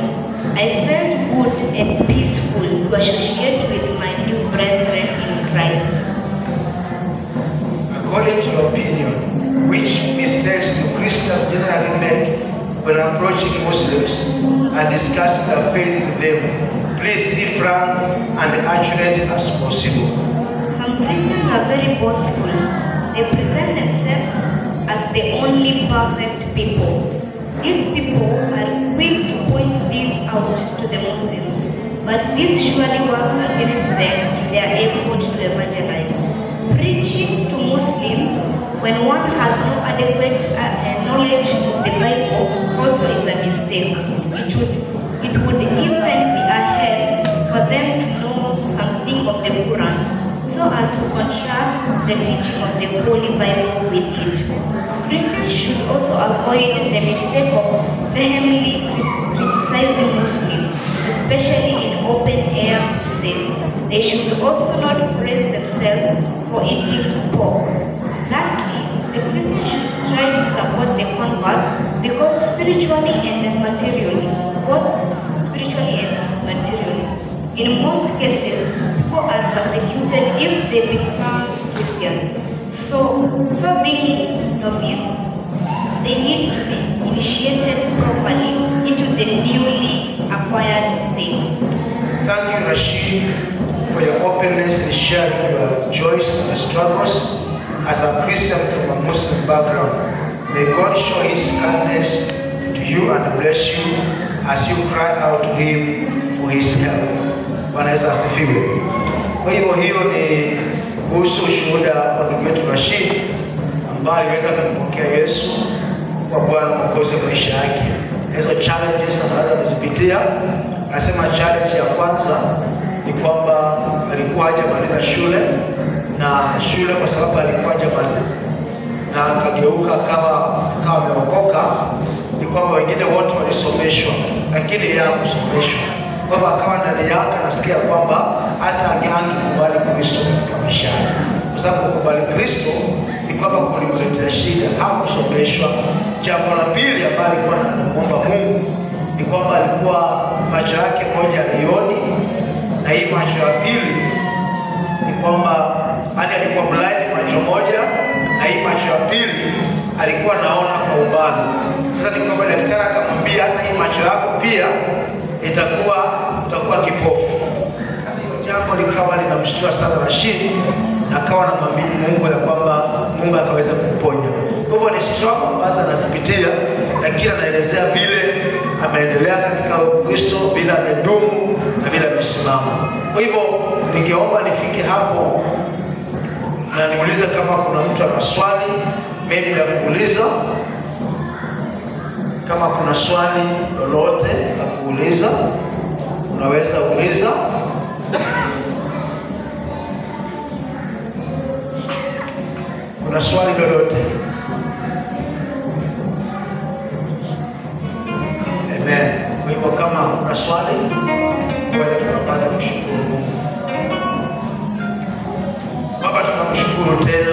I felt good and peaceful to associate with my new brethren in Christ. According to your opinion, which mistakes do Christians generally make when approaching Muslims and discussing their faith with them? Please be frank and accurate as possible. Some Christians are very boastful. They present themselves as the only perfect people. These people are quick to point this out to the Muslims, but this surely works against them in their effort to evangelize. Preaching to Muslims When one has no adequate knowledge of the Bible, also is a mistake. It would even be a help for them to know something of the Quran, so as to contrast the teaching of the Holy Bible with it. Christians should also avoid the mistake of vehemently criticizing Muslims, especially in open-air crusades. They should also not praise themselves for eating pork. Lastly, the Christian should strive to support the convert because spiritually and materially, both spiritually and materially. In most cases, people are persecuted if they become Christians. So being novice, they need to be initiated properly into the newly acquired faith. Thank you, Rashid, for your openness in sharing your joys and struggles as a Christian from a Muslim background. May God show His kindness to you and bless you as you cry out to Him for His help. Bwana Yesu asifiwe. Kwa hivyo hiyo ni kuhusu ushuhuda wa ndugu yetu Rashid ambaye aliweza kumpokea Yesu kwa Bwana Mwokozi wa maisha yake. Hizo challenges ambazo amezipitia, nasema challenge ya kwanza ni kwamba alikuwa hajamaliza shule, na shule kwa sababu alikuwa hajamaliza na akageuka akawa ameokoka, ni kwamba wengine wote walisomeshwa lakini yeye hakusomeshwa. Kwa hivyo akawa ndani yake anasikia kwamba hata angekubali Kristo katika maisha yake, kwa sababu kukubali Kristo ni kwamba kulimletea shida, hakusomeshwa. Jambo la pili ambalo alikuwa anamuomba Mungu ni kwamba alikuwa macho yake moja haioni, na hii macho ya pili ni kwamba alikuwa blind macho moja, na hii macho ya pili alikuwa naona kwa umbali. Sasa ni kwamba daktari akamwambia hata hii macho yako pia utakuwa kipofu. Sasa hiyo jambo likawa linamshtua sana Rashid, na akawa anamwamini Mungu ya kwamba Mungu akaweza kumponya. Kwa hivyo ni struggle ambazo anazipitia, lakini anaelezea vile ameendelea katika Kristo bila kudumu na bila kusimama. Kwa hivyo ningeomba nifike hapo na niulize kama kuna mtu ana swali, maybe ya kuuliza. Kama kuna swali lolote la kuuliza, unaweza uliza. Kuna swali lolote? Amen. Kwa hivyo kama kuna swali, ngoja tunapata kushukuru Mungu. Baba, tunakushukuru tena